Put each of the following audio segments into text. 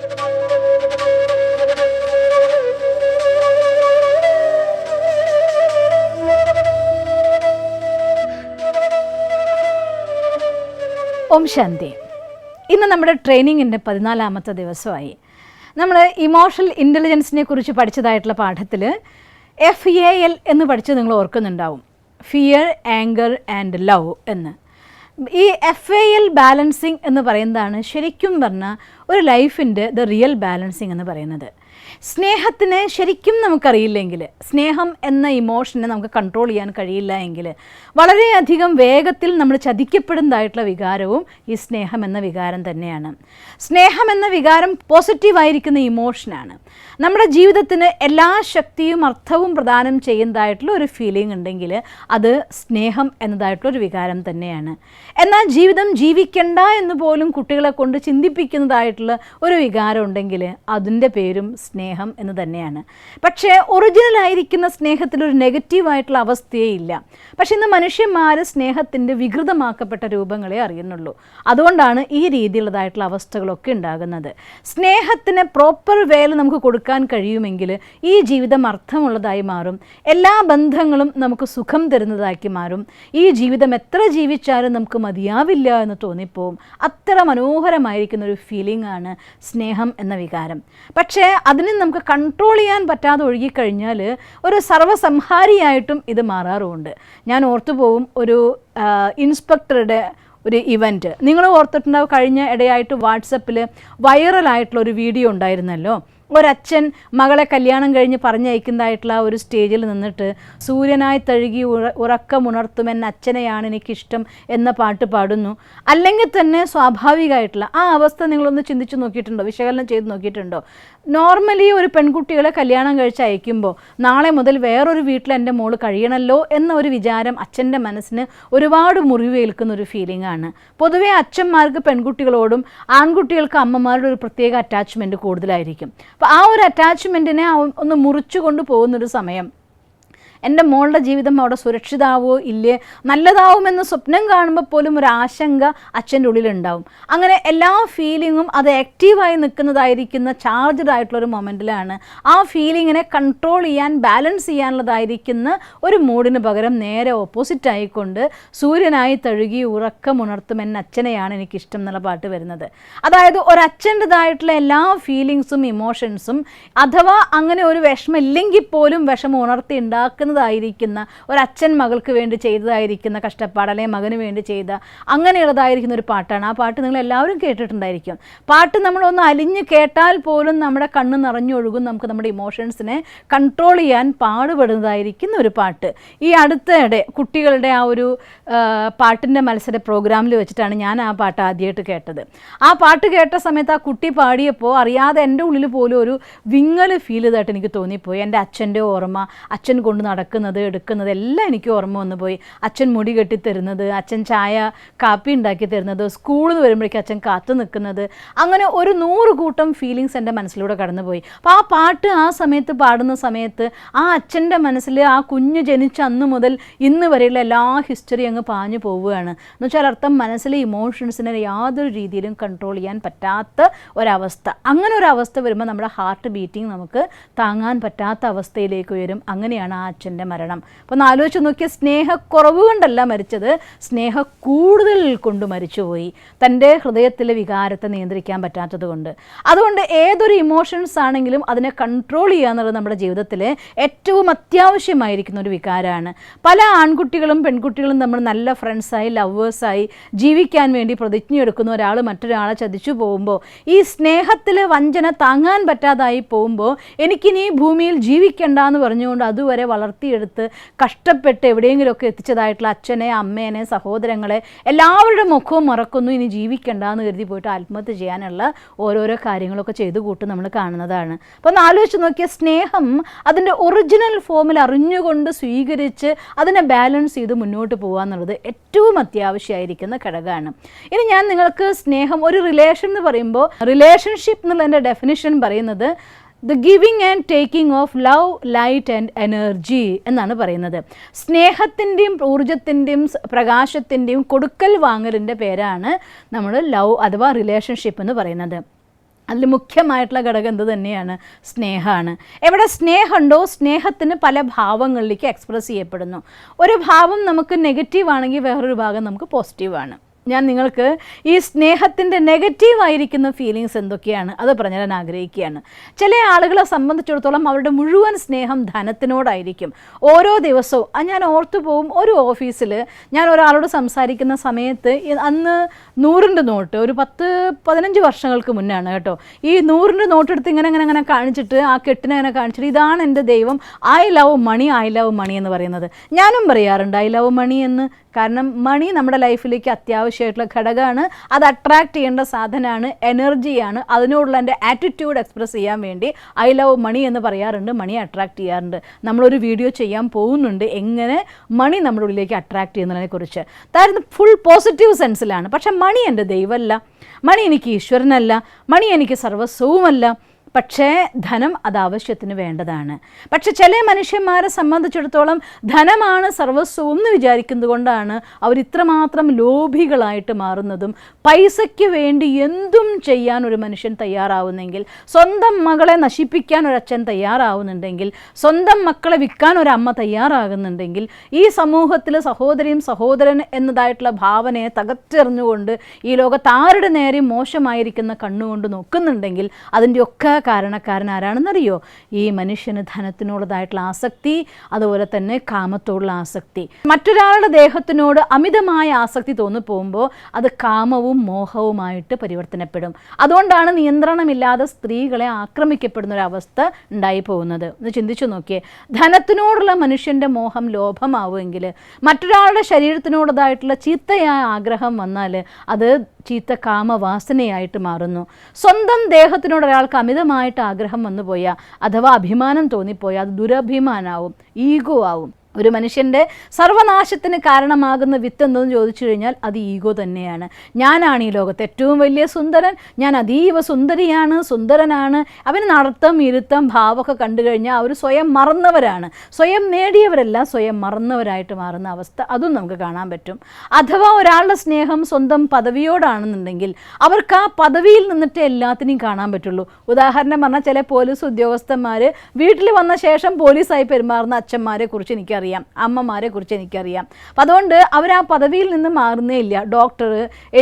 ഓം ശാന്തി. ഇന്ന് നമ്മുടെ ട്രെയിനിങ്ങിൻ്റെ 14ാമത്തെ ദിവസമായി. നമ്മൾ ഇമോഷണൽ ഇൻ്റലിജൻസിനെ കുറിച്ച് പഠിച്ചതായിട്ടുള്ള പാഠത്തിൽ FAL എന്ന് പഠിച്ച് നിങ്ങൾ ഓർക്കുന്നുണ്ടാവും. ഫിയർ, ആങ്കർ ആൻഡ് ലവ് എന്ന്. ഈ FAL ബാലൻസിങ് എന്ന് പറയുന്നതാണ് ശരിക്കും പറഞ്ഞാൽ ഒരു ലൈഫിൻ്റെ റിയൽ ബാലൻസിങ് എന്ന് പറയുന്നത്. സ്നേഹത്തിന് ശരിക്കും നമുക്കറിയില്ലെങ്കിൽ, സ്നേഹം എന്ന ഇമോഷനെ നമുക്ക് കൺട്രോൾ ചെയ്യാൻ കഴിയില്ല എങ്കിൽ വളരെയധികം വേഗത്തിൽ നമ്മൾ ചതിക്കപ്പെടുന്നതായിട്ടുള്ള വികാരവും ഈ സ്നേഹം എന്ന വികാരം തന്നെയാണ്. സ്നേഹം എന്ന വികാരം പോസിറ്റീവായിരിക്കുന്ന ഇമോഷനാണ്. നമ്മുടെ ജീവിതത്തിന് എല്ലാ ശക്തിയും അർത്ഥവും പ്രദാനം ചെയ്യുന്നതായിട്ടുള്ള ഒരു ഫീലിംഗ് ഉണ്ടെങ്കിൽ അത് സ്നേഹം എന്നതായിട്ടുള്ളൊരു വികാരം തന്നെയാണ്. എന്നാൽ ജീവിതം ജീവിക്കണ്ട എന്ന് പോലും കുട്ടികളെ കൊണ്ട് ചിന്തിപ്പിക്കുന്നതായിട്ടുള്ള ഒരു വികാരം ഉണ്ടെങ്കിൽ അതിൻ്റെ പേരും സ്നേഹം എന്ന് തന്നെയാണ്. പക്ഷേ ഒറിജിനലായിരിക്കുന്ന സ്നേഹത്തിലൊരു നെഗറ്റീവായിട്ടുള്ള അവസ്ഥയേ ഇല്ല. പക്ഷെ ഇന്ന് മനുഷ്യന്മാർ സ്നേഹത്തിൻ്റെ വികൃതമാക്കപ്പെട്ട രൂപങ്ങളെ അറിയുന്നുള്ളൂ. അതുകൊണ്ടാണ് ഈ രീതിയിലുള്ളതായിട്ടുള്ള അവസ്ഥകളൊക്കെ ഉണ്ടാകുന്നത്. സ്നേഹത്തിന് പ്രോപ്പർ വേയിൽ നമുക്ക് കൊടുക്കാൻ കഴിയുമെങ്കിൽ ഈ ജീവിതം അർത്ഥമുള്ളതായി മാറും. എല്ലാ ബന്ധങ്ങളും നമുക്ക് സുഖം തരുന്നതാക്കി മാറും. ഈ ജീവിതം എത്ര ജീവിച്ചാലും നമുക്ക് മതിയാവില്ല എന്ന് തോന്നിപ്പോവും. അത്ര മനോഹരമായിരിക്കുന്ന ഒരു ഫീലിംഗ് ആണ് സ്നേഹം എന്ന വികാരം. പക്ഷേ അതിന് നമുക്ക് കൺട്രോൾ ചെയ്യാൻ പറ്റാതെ ഒഴുകിക്കഴിഞ്ഞാൽ ഒരു സർവ്വസംഹാരിയായിട്ടും ഇത് മാറാറുമുണ്ട്. ഞാൻ ഓർത്തുപോകും ഒരു ഇൻസ്പെക്ടറുടെ ഒരു ഇവൻറ്റ്. നിങ്ങൾ ഓർത്തിട്ടുണ്ടാവും, കഴിഞ്ഞ ഇടയായിട്ട് വാട്സപ്പിൽ വൈറലായിട്ടുള്ള ഒരു വീഡിയോ ഉണ്ടായിരുന്നല്ലോ. ഒരച്ഛൻ മകളെ കല്യാണം കഴിഞ്ഞ് പറഞ്ഞയക്കുന്നതായിട്ടുള്ള ഒരു സ്റ്റേജിൽ നിന്നിട്ട് സൂര്യനായി തഴുകി ഉറക്കമുണർത്തുമെന്ന അച്ഛനെയാണ് എനിക്കിഷ്ടം എന്ന പാട്ട് പാടുന്നു. അല്ലെങ്കിൽ തന്നെ സ്വാഭാവികമായിട്ടുള്ള ആ അവസ്ഥ നിങ്ങളൊന്ന് ചിന്തിച്ച് നോക്കിയിട്ടുണ്ടോ, വിശകലനം ചെയ്ത് നോക്കിയിട്ടുണ്ടോ? നോർമലി ഒരു പെൺകുട്ടികളെ കല്യാണം കഴിച്ച് അയക്കുമ്പോൾ നാളെ മുതൽ വേറൊരു വീട്ടിൽ എൻ്റെ മോള് കഴിയണമല്ലോ എന്ന ഒരു വിചാരം അച്ഛൻ്റെ മനസ്സിന് ഒരുപാട് മുറിവേൽക്കുന്ന ഒരു ഫീലിംഗ് ആണ്. പൊതുവേ അച്ഛന്മാർക്ക് പെൺകുട്ടികളോടും ആൺകുട്ടികൾക്ക് അമ്മമാരുടെ ഒരു പ്രത്യേക അറ്റാച്ച്മെൻറ്റ് കൂടുതലായിരിക്കും. അപ്പോൾ ആ ഒരു അറ്റാച്ച്മെൻറ്റിനെ ഒന്ന് മുറിച്ചു കൊണ്ട് പോകുന്നൊരു സമയം, എൻ്റെ മോളുടെ ജീവിതം അവിടെ സുരക്ഷിതാവോ ഇല്ലേ, നല്ലതാവുമെന്ന് സ്വപ്നം കാണുമ്പോൾ പോലും ഒരു ആശങ്ക അച്ഛൻ്റെ ഉള്ളിലുണ്ടാവും. അങ്ങനെ എല്ലാ ഫീലിങ്ങും അത് ആക്റ്റീവായി നിൽക്കുന്നതായിരിക്കുന്ന ചാർജ്ഡ് ആയിട്ടുള്ളൊരു മൊമെൻറ്റിലാണ് ആ ഫീലിങ്ങിനെ കൺട്രോൾ ചെയ്യാൻ, ബാലൻസ് ചെയ്യാനുള്ളതായിരിക്കുന്ന ഒരു മൂഡിന് പകരം നേരെ ഓപ്പോസിറ്റ് ആയിക്കൊണ്ട് സൂര്യനായി തഴുകി ഉറക്കമുണർത്തുമെന്ന അച്ഛനെയാണ് എനിക്കിഷ്ടം എന്നുള്ള പാട്ട് വരുന്നത്. അതായത് ഒരച്ഛൻ്റെതായിട്ടുള്ള എല്ലാ ഫീലിങ്സും ഇമോഷൻസും, അഥവാ അങ്ങനെ ഒരു വിഷമം ഇല്ലെങ്കിൽ പോലും വിഷമം ഉണർത്തി ഉണ്ടാക്കുന്ന ഒരച്ഛൻ മകൾക്ക് വേണ്ടി ചെയ്തതായിരിക്കുന്ന കഷ്ടപ്പാട്, അല്ലെങ്കിൽ മകന് വേണ്ടി ചെയ്ത അങ്ങനെയുള്ളതായിരിക്കുന്ന ഒരു പാട്ടാണ്. ആ പാട്ട് നിങ്ങൾ എല്ലാവരും കേട്ടിട്ടുണ്ടായിരിക്കും. പാട്ട് നമ്മളൊന്ന് അലിഞ്ഞ് കേട്ടാൽ പോലും നമ്മുടെ കണ്ണ് നിറഞ്ഞൊഴുകും. നമുക്ക് നമ്മുടെ ഇമോഷൻസിനെ കൺട്രോൾ ചെയ്യാൻ പാടുപെടുന്നതായിരിക്കുന്ന ഒരു പാട്ട്. ഈ അടുത്തിടെ കുട്ടികളുടെ ആ ഒരു പാട്ടിൻ്റെ മത്സര പ്രോഗ്രാമിൽ വെച്ചിട്ടാണ് ഞാൻ ആ പാട്ട് ആദ്യമായിട്ട് കേട്ടത്. ആ പാട്ട് കേട്ട സമയത്ത് ആ കുട്ടി പാടിയപ്പോൾ അറിയാതെ എൻ്റെ ഉള്ളിൽ പോലും ഒരു വിങ്ങൽ ഫീൽ ചെയ്തായിട്ട് എനിക്ക് തോന്നിപ്പോയി. എൻ്റെ അച്ഛൻ്റെ ഓർമ്മ, അച്ഛൻ കൊണ്ട് നടക്കുന്നത് എടുക്കുന്നത് എല്ലാം എനിക്ക് ഓർമ്മ വന്നു പോയി. അച്ഛൻ മുടി കെട്ടി തരുന്നത്, അച്ഛൻ ചായ കാപ്പി ഉണ്ടാക്കി തരുന്നത്, സ്കൂളിൽ നിന്ന് വരുമ്പോഴേക്കും അച്ഛൻ കാത്തു നിൽക്കുന്നത്, അങ്ങനെ ഒരു 100 കൂട്ടം ഫീലിങ്സ് എൻ്റെ മനസ്സിലൂടെ കടന്നുപോയി. അപ്പോൾ ആ പാട്ട് ആ സമയത്ത് പാടുന്ന സമയത്ത് ആ അച്ഛൻ്റെ മനസ്സിൽ ആ കുഞ്ഞ് ജനിച്ച അന്ന് മുതൽ ഇന്ന് വരെയുള്ള എല്ലാ ഹിസ്റ്ററി അങ്ങ് പാഞ്ഞു പോവുകയാണ്. എന്ന് വെച്ചാൽ അർത്ഥം മനസ്സിലെ ഇമോഷൻസിനെ യാതൊരു രീതിയിലും കൺട്രോൾ ചെയ്യാൻ പറ്റാത്ത ഒരവസ്ഥ. അങ്ങനെ ഒരു അവസ്ഥ വരുമ്പോൾ നമ്മുടെ ഹാർട്ട് ബീറ്റിംഗ് നമുക്ക് താങ്ങാൻ പറ്റാത്ത അവസ്ഥയിലേക്ക് വരും. അങ്ങനെയാണ് ആ അച്ഛൻ്റെ മരണം. അപ്പോൾ ഒന്ന് ആലോചിച്ച് നോക്കിയ, സ്നേഹക്കുറവ് കൊണ്ടല്ല മരിച്ചത്, സ്നേഹ കൂടുതൽ കൊണ്ട് മരിച്ചുപോയി, തൻ്റെ ഹൃദയത്തിലെ വികാരത്തെ നിയന്ത്രിക്കാൻ പറ്റാത്തത് കൊണ്ട്. അതുകൊണ്ട് ഏതൊരു ഇമോഷൻസ് ആണെങ്കിലും അതിനെ കൺട്രോൾ ചെയ്യുക എന്നുള്ളത് നമ്മുടെ ജീവിതത്തിൽ ഏറ്റവും അത്യാവശ്യമായിരിക്കുന്ന ഒരു വികാരമാണ്. പല ആൺകുട്ടികളും പെൺകുട്ടികളും നമ്മൾ നല്ല ഫ്രണ്ട്സായി, ലവേഴ്സായി ജീവിക്കാൻ വേണ്ടി പ്രതിജ്ഞയെടുക്കുന്ന ഒരാൾ മറ്റൊരാളെ ചതിച്ചു പോകുമ്പോൾ, ഈ സ്നേഹത്തിലെ വഞ്ചന താങ്ങാൻ പറ്റാതായി പോകുമ്പോൾ, എനിക്കിനി ഭൂമിയിൽ ജീവിക്കണ്ട എന്ന് പറഞ്ഞുകൊണ്ട് അതുവരെ വളർത്തിയെടുത്ത് കഷ്ടപ്പെട്ട് എവിടെയെങ്കിലുമൊക്കെ എത്തിച്ചതായിട്ടുള്ള അച്ഛനെ, അമ്മേനെ, സഹോദരങ്ങളെ എല്ലാവരുടെ മുഖവും മറക്കുന്നു. ഇനി ജീവിക്കണ്ടെന്ന് കരുതി പോയിട്ട് ആത്മഹത്യ ചെയ്യാനുള്ള ഓരോരോ കാര്യങ്ങളൊക്കെ ചെയ്തു കൂട്ട് നമ്മൾ കാണുന്നതാണ്. അപ്പോൾ ഒന്ന് ആലോചിച്ച് നോക്കിയ, സ്നേഹം അതിൻ്റെ ഒറിജിനൽ ഫോമിൽ അറിഞ്ഞുകൊണ്ട് സ്വീകരിച്ച് അതിനെ ബാലൻസ് ചെയ്ത് മുന്നോട്ട് പോകുക എന്നുള്ളത് ഏറ്റവും അത്യാവശ്യമായിരിക്കുന്ന ഘടകമാണ്. ഇനി ഞാൻ നിങ്ങൾക്ക് സ്നേഹം, ഒരു റിലേഷൻ എന്ന് പറയുമ്പോൾ, റിലേഷൻഷിപ്പ് എന്നുള്ളതിൻ്റെ ഡെഫിനിഷൻ പറയുന്നത് the giving and taking of love, light and energy എന്നാണ് പറയുന്നത്. സ്നേഹത്തിൻ്റെയും ഊർജത്തിൻ്റെയും പ്രകാശത്തിൻ്റെയും കൊടുക്കൽ വാങ്ങലിൻ്റെ പേരാണ് നമ്മൾ ലവ് അഥവാ റിലേഷൻഷിപ്പ് എന്ന് പറയുന്നത്. അതിൽ മുഖ്യമായിട്ടുള്ള ഘടകം എന്ത് തന്നെയാണ്? സ്നേഹമാണ്. എവിടെ സ്നേഹമുണ്ടോ സ്നേഹത്തിന് പല ഭാവങ്ങളിലേക്ക് എക്സ്പ്രസ് ചെയ്യപ്പെടുന്നു. ഒരു ഭാവം നമുക്ക് നെഗറ്റീവ് ആണെങ്കിൽ വേറൊരു ഭാഗം നമുക്ക് പോസിറ്റീവാണ്. ഞാൻ നിങ്ങൾക്ക് ഈ സ്നേഹത്തിൻ്റെ നെഗറ്റീവായിരിക്കുന്ന ഫീലിങ്സ് എന്തൊക്കെയാണ് അത് പറഞ്ഞു തരാൻ ആഗ്രഹിക്കുകയാണ്. ചില ആളുകളെ സംബന്ധിച്ചിടത്തോളം അവരുടെ മുഴുവൻ സ്നേഹം ധനത്തിനോടായിരിക്കും. ഓരോ ദിവസവും ഞാൻ ഓർത്തു പോവും, ഒരു ഓഫീസിൽ ഞാൻ ഒരാളോട് സംസാരിക്കുന്ന സമയത്ത് അന്ന് 100ൻ്റെ നോട്ട്, ഒരു 10-15 വർഷങ്ങൾക്ക് മുന്നാണ് കേട്ടോ, ഈ 100ൻ്റെ നോട്ട് എടുത്ത് ഇങ്ങനെ കാണിച്ചിട്ട് ആ കെട്ടിനെ ഇങ്ങനെ കാണിച്ചിട്ട് ഇതാണ് എൻ്റെ ദൈവം, ഐ ലവ് മണി എന്ന് പറയുന്നത്. ഞാനും പറയാറുണ്ട് ഐ ലവ് മണി എന്ന്. കാരണം മണി നമ്മുടെ ലൈഫിലേക്ക് അത്യാവശ്യമായിട്ടുള്ള ഘടകമാണ്, അത് അട്രാക്റ്റ് ചെയ്യേണ്ട സാധനമാണ്, എനർജിയാണ്. അതിനോടുള്ള എൻ്റെ ആറ്റിറ്റ്യൂഡ് എക്സ്പ്രസ് ചെയ്യാൻ വേണ്ടി ഐ ലവ് മണി എന്ന് പറയാറുണ്ട്, മണി അട്രാക്റ്റ് ചെയ്യാറുണ്ട്. നമ്മളൊരു വീഡിയോ ചെയ്യാൻ പോകുന്നുണ്ട് എങ്ങനെ മണി നമ്മുടെ ഉള്ളിലേക്ക് അട്രാക്റ്റ് ചെയ്യുന്നതിനെക്കുറിച്ച്. അതായത് ഫുൾ പോസിറ്റീവ് സെൻസിലാണ്. പക്ഷേ മണി എൻ്റെ ദൈവമല്ല, മണി എനിക്ക് ഈശ്വരനല്ല, മണി എനിക്ക് സർവസ്വവുമല്ല. പക്ഷേ ധനം അത് ആവശ്യത്തിന് വേണ്ടതാണ്. പക്ഷെ ചില മനുഷ്യന്മാരെ സംബന്ധിച്ചിടത്തോളം ധനമാണ് സർവസ്വം എന്ന് വിചാരിക്കുന്നത് കൊണ്ടാണ് അവർ ഇത്രമാത്രം ലോഭികളായിട്ട് മാറുന്നതും. പൈസയ്ക്ക് വേണ്ടി എന്തും ചെയ്യാൻ ഒരു മനുഷ്യൻ തയ്യാറാവുന്നെങ്കിൽ, സ്വന്തം മകളെ നശിപ്പിക്കാൻ ഒരച്ഛൻ തയ്യാറാവുന്നുണ്ടെങ്കിൽ, സ്വന്തം മക്കളെ വിൽക്കാൻ ഒരമ്മ തയ്യാറാകുന്നുണ്ടെങ്കിൽ, ഈ സമൂഹത്തിൽ സഹോദരിയും സഹോദരൻ എന്നതായിട്ടുള്ള ഭാവനയെ തകർത്തെറിഞ്ഞുകൊണ്ട് ഈ ലോകത്ത് ആരുടെ നേരെയും മോശമായിരിക്കുന്ന കണ്ണുകൊണ്ട് നോക്കുന്നുണ്ടെങ്കിൽ അതിൻ്റെയൊക്കെ കാരണക്കാരൻ ആരാണെന്നറിയോ? ഈ മനുഷ്യന് ധനത്തിനുള്ളതായിട്ടുള്ള ആസക്തി, അതുപോലെ തന്നെ കാമത്തോടുള്ള ആസക്തി. മറ്റൊരാളുടെ ദേഹത്തിനോട് അമിതമായ ആസക്തി തോന്നിപ്പോകുമ്പോൾ അത് കാമവും മോഹവുമായിട്ട് പരിവർത്തനപ്പെടും. അതുകൊണ്ടാണ് നിയന്ത്രണമില്ലാതെ സ്ത്രീകളെ ആക്രമിക്കപ്പെടുന്ന ഒരു അവസ്ഥ ഉണ്ടായി പോകുന്നത്. ഒന്ന് ചിന്തിച്ചു നോക്കിയേ. ധനത്തിനോടുള്ള മനുഷ്യൻ്റെ മോഹം ലോഭമാവുമെങ്കിൽ, മറ്റൊരാളുടെ ശരീരത്തിനോടതായിട്ടുള്ള ചീത്തയായ ആഗ്രഹം വന്നാൽ അത് ചീത്ത കാമവാസനയായിട്ട് മാറുന്നു. സ്വന്തം ദേഹത്തിനോട് ഒരാൾക്ക് അമിതമായിട്ട് ആഗ്രഹം വന്നു പോയാൽ, അഥവാ അഭിമാനം തോന്നിപ്പോയാൽ അത് ദുരഭിമാനാവും, ഈഗോ ആവും. ഒരു മനുഷ്യൻ്റെ സർവനാശത്തിന് കാരണമാകുന്ന വിത്ത് എന്തെന്ന് ചോദിച്ചു കഴിഞ്ഞാൽ അത് ഈഗോ തന്നെയാണ്. ഞാനാണ് ഈ ലോകത്ത് ഏറ്റവും വലിയ സുന്ദരൻ, ഞാൻ അതീവ സുന്ദരിയാണ്, സുന്ദരനാണ്. അവന് നടത്തം ഇരുത്തം ഭാവമൊക്കെ കണ്ടു കഴിഞ്ഞാൽ അവർ സ്വയം മറന്നവരാണ്. സ്വയം നേടിയവരല്ല, സ്വയം മറന്നവരായിട്ട് മാറുന്ന അവസ്ഥ അതും നമുക്ക് കാണാൻ പറ്റും. അഥവാ ഒരാളുടെ സ്നേഹം സ്വന്തം പദവിയോടാണെന്നുണ്ടെങ്കിൽ അവർക്ക് ആ പദവിയിൽ നിന്നിട്ട് എല്ലാത്തിനെയും കാണാൻ പറ്റുള്ളൂ. ഉദാഹരണം പറഞ്ഞാൽ ചില പോലീസ് ഉദ്യോഗസ്ഥന്മാർ വീട്ടിൽ വന്ന ശേഷം പോലീസായി പെരുമാറുന്ന അച്ഛന്മാരെ കുറിച്ച് എനിക്കറിയാം, അമ്മമാരെ കുറിച്ച് എനിക്കറിയാം. അപ്പം അതുകൊണ്ട് അവർ ആ പദവിയിൽ നിന്ന് മാറുന്നേ ഇല്ല. ഡോക്ടർ,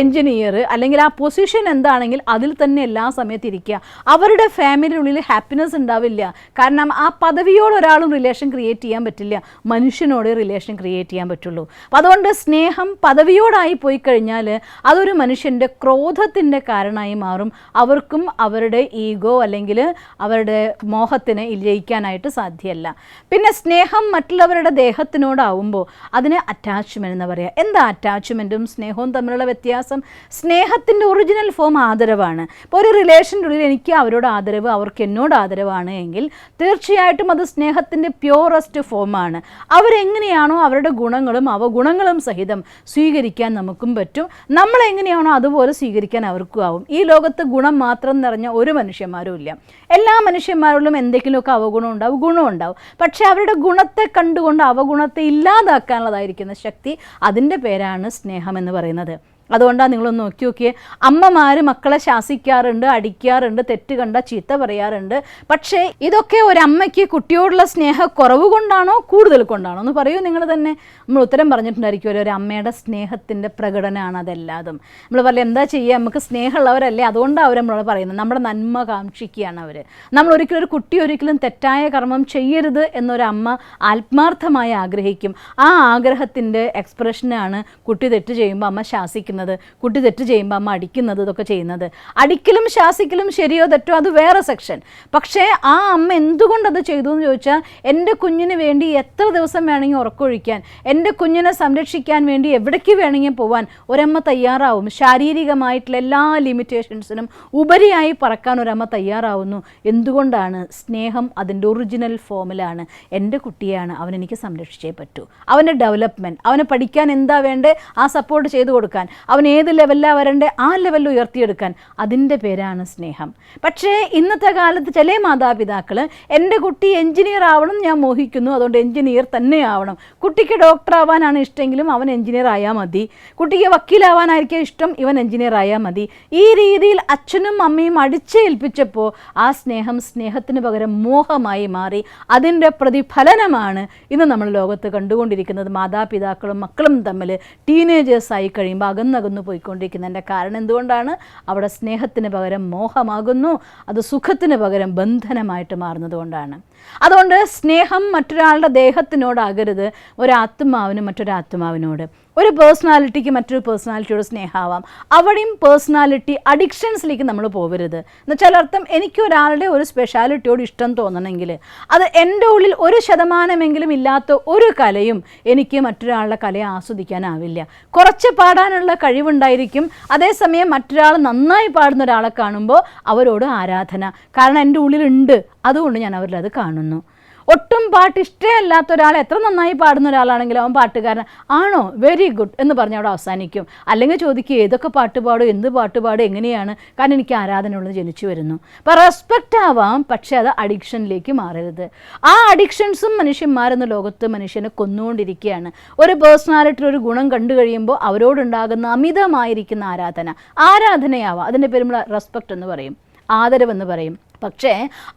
എൻജിനീയർ, അല്ലെങ്കിൽ ആ പൊസിഷൻ എന്താണെങ്കിൽ അതിൽ തന്നെ എല്ലാ സമയത്ത് ഇരിക്കുക. അവരുടെ ഫാമിലിയുള്ളിൽ ഹാപ്പിനെസ് ഉണ്ടാവില്ല. കാരണം ആ പദവിയോട് ഒരാളും റിലേഷൻ ക്രിയേറ്റ് ചെയ്യാൻ പറ്റില്ല, മനുഷ്യനോട് റിലേഷൻ ക്രിയേറ്റ് ചെയ്യാൻ പറ്റുള്ളൂ. അപ്പം അതുകൊണ്ട് സ്നേഹം പദവിയോടായി പോയി കഴിഞ്ഞാൽ അതൊരു മനുഷ്യൻ്റെ ക്രോധത്തിൻ്റെ കാരണമായി മാറും. അവർക്കും അവരുടെ ഈഗോ അല്ലെങ്കിൽ അവരുടെ മോഹത്തിനെ ജയിക്കാനായിട്ട് സാധ്യമല്ല. പിന്നെ സ്നേഹം മറ്റുള്ളവരുടെ ദേഹത്തിനോടാവുമ്പോൾ അതിന് അറ്റാച്ച്മെൻറ്റ് എന്ന് പറയുക. എന്താ അറ്റാച്ച്മെൻറ്റും സ്നേഹവും തമ്മിലുള്ള വ്യത്യാസം? സ്നേഹത്തിൻ്റെ ഒറിജിനൽ ഫോം ആദരവാണ്. ഇപ്പോൾ ഒരു റിലേഷൻ്റെ ഉള്ളിൽ എനിക്ക് അവരോട് ആദരവ്, അവർക്ക് എന്നോട് ആദരവാണ് എങ്കിൽ തീർച്ചയായിട്ടും അത് സ്നേഹത്തിൻ്റെ പ്യൂറസ്റ്റ് ഫോമാണ്. അവരെങ്ങനെയാണോ അവരുടെ ഗുണങ്ങളും അവഗുണങ്ങളും സഹിതം സ്വീകരിക്കാൻ നമുക്കും പറ്റും. നമ്മളെങ്ങനെയാണോ അതുപോലെ സ്വീകരിക്കാൻ അവർക്കും ആവും. ഈ ലോകത്ത് ഗുണം മാത്രം നിറഞ്ഞ ഒരു മനുഷ്യന്മാരും ഇല്ല. എല്ലാ മനുഷ്യന്മാരിലും എന്തെങ്കിലുമൊക്കെ അവഗുണം ഉണ്ടാവും, ഗുണം ഉണ്ടാവും. പക്ഷേ അവരുടെ ഗുണത്തെ കണ്ടുകൊണ്ട് അവഗുണത്തെ ഇല്ലാതാക്കാനുള്ളതായിരിക്കുന്ന ശക്തി, അതിൻ്റെ പേരാണ് സ്നേഹം എന്ന് പറയുന്നത്. അതുകൊണ്ടാണ് നിങ്ങളൊന്ന് നോക്കിയേ, അമ്മമാർ മക്കളെ ശാസിക്കാറുണ്ട്, അടിക്കാറുണ്ട്, തെറ്റ് കണ്ട ചീത്ത പറയാറുണ്ട്. പക്ഷേ ഇതൊക്കെ ഒരമ്മയ്ക്ക് കുട്ടിയോടുള്ള സ്നേഹക്കുറവ് കൊണ്ടാണോ കൂടുതൽ കൊണ്ടാണോ എന്ന് പറയൂ നിങ്ങൾ തന്നെ. നമ്മൾ ഉത്തരം പറഞ്ഞിട്ടുണ്ടായിരിക്കുമല്ലോ, ഒരു അമ്മയുടെ സ്നേഹത്തിൻ്റെ പ്രകടനമാണ് അതെല്ലാതും. നമ്മൾ പറയും എന്താ ചെയ്യുക, നമുക്ക് സ്നേഹമുള്ളവരല്ലേ, അതുകൊണ്ടാണ് അവർ നമ്മളോട് പറയുന്നത്. നമ്മുടെ നന്മ കാക്ഷിക്കുകയാണ് അവർ. നമ്മൾ ഒരിക്കലും ഒരു കുട്ടി ഒരിക്കലും തെറ്റായ കർമ്മം ചെയ്യരുത് എന്നൊരമ്മ ആത്മാർത്ഥമായി ആഗ്രഹിക്കും. ആ ആഗ്രഹത്തിൻ്റെ എക്സ്പ്രഷനാണ് കുട്ടി തെറ്റ് ചെയ്യുമ്പോൾ അമ്മ ശാസിക്കുന്നത്, കുട്ടി തെറ്റ് ചെയ്യുമ്പോൾ അമ്മ അടിക്കുന്നത്, ഇതൊക്കെ ചെയ്യുന്നത്. അടിക്കലും ശാസിക്കലും ശരിയോ തെറ്റോ അത് വേറെ സെക്ഷൻ. പക്ഷേ ആ അമ്മ എന്തുകൊണ്ടത് ചെയ്തു എന്ന് ചോദിച്ചാൽ, എൻ്റെ കുഞ്ഞിന് വേണ്ടി എത്ര ദിവസം വേണമെങ്കിൽ ഉറക്കൊഴിക്കാൻ, എൻ്റെ കുഞ്ഞിനെ സംരക്ഷിക്കാൻ വേണ്ടി എവിടേക്ക് വേണമെങ്കിൽ പോകാൻ ഒരമ്മ തയ്യാറാവും. ശാരീരികമായിട്ടുള്ള എല്ലാ ലിമിറ്റേഷൻസിനും ഉപരിയായി പറക്കാൻ ഒരമ്മ തയ്യാറാവുന്നു. എന്തുകൊണ്ടാണ്? സ്നേഹം അതിൻ്റെ ഒറിജിനൽ ഫോമിലാണ്. എൻ്റെ കുട്ടിയാണ്, അവനെനിക്ക് സംരക്ഷിച്ചേ പറ്റൂ. അവൻ്റെ ഡെവലപ്മെൻറ്റ്, അവന് പഠിക്കാൻ എന്താ വേണ്ടേ ആ സപ്പോർട്ട് ചെയ്തു കൊടുക്കാൻ, അവൻ ഏത് ലെവലിലാണ് വരണ്ടേ ആ ലെവലിൽ ഉയർത്തിയെടുക്കാൻ. അതിൻ്റെ പേരാണ് സ്നേഹം. പക്ഷേ ഇന്നത്തെ കാലത്ത് ചില മാതാപിതാക്കൾ എൻ്റെ കുട്ടി എഞ്ചിനീയർ ആവണം ഞാൻ മോഹിക്കുന്നു, അതുകൊണ്ട് എഞ്ചിനീയർ തന്നെ ആവണം. കുട്ടിക്ക് ഡോക്ടർ ആവാനാണ് ഇഷ്ടമെങ്കിലും അവൻ എഞ്ചിനീയർ ആയാൽ മതി. കുട്ടിക്ക് വക്കീലാവാനായിരിക്കും ഇഷ്ടം, ഇവൻ എഞ്ചിനീയർ ആയാൽ മതി. ഈ രീതിയിൽ അച്ഛനും അമ്മയും അടിച്ചേൽപ്പിച്ചപ്പോൾ ആ സ്നേഹത്തിന് പകരം മോഹമായി മാറി. അതിൻ്റെ പ്രതിഫലനമാണ് ഇന്ന് നമ്മൾ ലോകത്ത് കണ്ടുകൊണ്ടിരിക്കുന്നത്. മാതാപിതാക്കളും മക്കളും തമ്മിൽ ടീനേജേഴ്സായി കഴിയുമ്പോൾ അകന്നകന്നു പോയിക്കൊണ്ടിരിക്കുന്നതിൻ്റെ കാരണം എന്തുകൊണ്ടാണ്? അവിടെ സ്നേഹത്തിന് പകരം മോഹമാകുന്നു, അത് സുഖത്തിന് പകരം ബന്ധനമായിട്ട് മാറുന്നത് കൊണ്ടാണ്. അതുകൊണ്ട് സ്നേഹം മറ്റൊരാളുടെ ദേഹത്തിനോടാകരുത്, ഒരാത്മാവിന് മറ്റൊരാത്മാവിനോട്. ഒരു പേഴ്സണാലിറ്റിക്ക് മറ്റൊരു പേഴ്സണാലിറ്റിയോട് സ്നേഹമാവാം. അവിടെയും പേഴ്സണാലിറ്റി അഡിക്ഷൻസിലേക്ക് നമ്മൾ പോകരുത്. എന്നുവെച്ചാൽ അർത്ഥം എനിക്ക് ഒരാളുടെ ഒരു സ്പെഷ്യാലിറ്റിയോട് ഇഷ്ടം തോന്നണമെങ്കിൽ അത് എൻ്റെ ഉള്ളിൽ 1% ഇല്ലാത്ത ഒരു കലയും എനിക്ക് മറ്റൊരാളുടെ കലയെ ആസ്വദിക്കാനാവില്ല. കുറച്ച് പാടാനുള്ള കഴിവുണ്ടായിരിക്കും, അതേസമയം മറ്റൊരാൾ നന്നായി പാടുന്ന ഒരാളെ കാണുമ്പോൾ അവരോട് ആരാധന. കാരണം എൻ്റെ ഉള്ളിലുണ്ട്, അതുകൊണ്ട് ഞാൻ അവരിൽ അത് കാണുന്നു. ഒട്ടും പാട്ട് ഇഷ്ടമല്ലാത്ത ഒരാൾ എത്ര നന്നായി പാടുന്ന ഒരാളാണെങ്കിലും അവൻ പാട്ടുകാരൻ ആണോ, വെരി ഗുഡ് എന്ന് പറഞ്ഞ് അവിടെ അവസാനിക്കും. അല്ലെങ്കിൽ ചോദിക്കുക ഏതൊക്കെ പാട്ട് പാടും, എന്ത് പാട്ട് പാടും, എങ്ങനെയാണ്, കാരണം എനിക്ക് ആരാധനയുള്ളത് ജനിച്ചു വരുന്നു. അപ്പോൾ റെസ്പെക്റ്റ് ആവാം, പക്ഷേ അത് അഡിക്ഷനിലേക്ക് മാറരുത്. ആ അഡിക്ഷൻസും മനുഷ്യന്മാരെന്ന ലോകത്ത് മനുഷ്യനെ കൊന്നുകൊണ്ടിരിക്കുകയാണ്. ഒരു പേഴ്സണാലിറ്റി ഒരു ഗുണം കണ്ടു കഴിയുമ്പോൾ അവരോടുണ്ടാകുന്ന അമിതമായിരിക്കുന്ന ആരാധനയാവാം. അതിൻ്റെ പേര് നമ്മൾ റെസ്പെക്റ്റ് എന്ന് പറയും, ആദരവെന്ന് പറയും. പക്ഷേ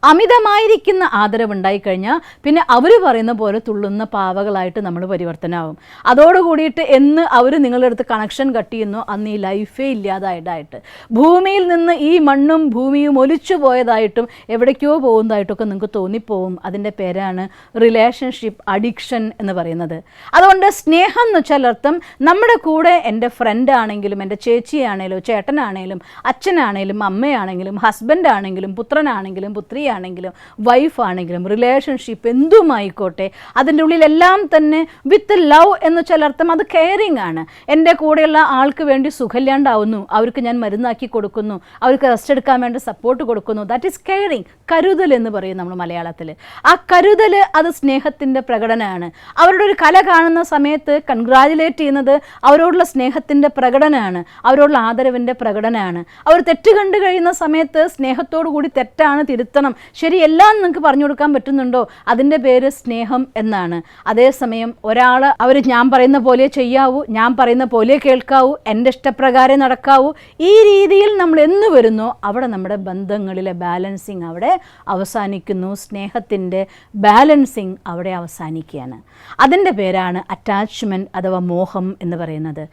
അമിതമായിരിക്കുന്ന ആദരവുണ്ടായിക്കഴിഞ്ഞാൽ പിന്നെ അവർ പറയുന്ന പോലെ തുള്ളുന്ന പാവകളായിട്ട് നമ്മൾ പരിവർത്തനമാവും. അതോടുകൂടിയിട്ട് എന്ന് അവർ നിങ്ങളുടെ അടുത്ത് കണക്ഷൻ കട്ട് ചെയ്യുന്നു അന്ന് ഈ ലൈഫേ ഇല്ലാതായിട്ടായിട്ട്, ഭൂമിയിൽ നിന്ന് ഈ മണ്ണും ഭൂമിയും ഒലിച്ചു പോയതായിട്ടും എവിടേക്കോ പോകുന്നതായിട്ടൊക്കെ നിങ്ങൾക്ക് തോന്നിപ്പോവും. അതിൻ്റെ പേരാണ് റിലേഷൻഷിപ്പ് അഡിക്ഷൻ എന്ന് പറയുന്നത്. അതുകൊണ്ട് സ്നേഹം എന്ന് വെച്ചാൽ അർത്ഥം നമ്മുടെ കൂടെ എൻ്റെ ഫ്രണ്ടാണെങ്കിലും എൻ്റെ ചേച്ചിയാണേലും ചേട്ടനാണേലും അച്ഛനാണേലും അമ്മയാണെങ്കിലും ഹസ്ബൻഡാണെങ്കിലും പുത്രനാണെങ്കിലും പുത്രിയാണെങ്കിലും വൈഫാണെങ്കിലും റിലേഷൻഷിപ്പ് എന്തുമായിക്കോട്ടെ അതിൻ്റെ ഉള്ളിലെല്ലാം തന്നെ വിത്ത് ലവ് എന്ന് ചിലർത്ഥം അത് കെയറിങ് ആണ്. എൻ്റെ കൂടെയുള്ള ആൾക്ക് വേണ്ടി സുഖമില്ലാണ്ടാവുന്നു, അവർക്ക് ഞാൻ മരുന്നാക്കി കൊടുക്കുന്നു, അവർക്ക് റെസ്റ്റ് എടുക്കാൻ വേണ്ടി സപ്പോർട്ട് കൊടുക്കുന്നു. That is caring. കരുതൽ എന്ന് പറയും നമ്മൾ മലയാളത്തിൽ. ആ കരുതൽ അത് സ്നേഹത്തിൻ്റെ പ്രകടനമാണ്. അവരുടെ ഒരു കല കാണുന്ന സമയത്ത് കൺഗ്രാജുലേറ്റ് ചെയ്യുന്നത് അവരോടുള്ള സ്നേഹത്തിൻ്റെ പ്രകടനമാണ്, അവരോടുള്ള ആദരവിൻ്റെ പ്രകടനമാണ്. അവർ തെറ്റ് കണ്ടു കഴിയുന്ന സമയത്ത് സ്നേഹത്തോടു കൂടി തെറ്റാണ് തിരുത്തണം, ശരി എല്ലാം നിങ്ങൾക്ക് പറഞ്ഞു കൊടുക്കാൻ പറ്റുന്നുണ്ടോ, അതിൻ്റെ പേര് സ്നേഹം എന്നാണ്. അതേസമയം ഒരാൾ അവർ ഞാൻ പറയുന്ന പോലെ ചെയ്യാവൂ, ഞാൻ പറയുന്ന പോലെ കേൾക്കാവൂ, എൻ്റെ ഇഷ്ടപ്രകാരം നടക്കാവൂ, ഈ രീതിയിൽ നമ്മൾ എന്ന് വരുന്നോ അവിടെ നമ്മുടെ ബന്ധങ്ങളിലെ ബാലൻസിങ് അവിടെ അവസാനിക്കുന്നു. സ്നേഹത്തിൻ്റെ ബാലൻസിങ് അവിടെ അവസാനിക്കുകയാണ്. അതിൻ്റെ പേരാണ് അറ്റാച്ച്മെൻറ്റ് അഥവാ മോഹം എന്ന് പറയുന്നത്.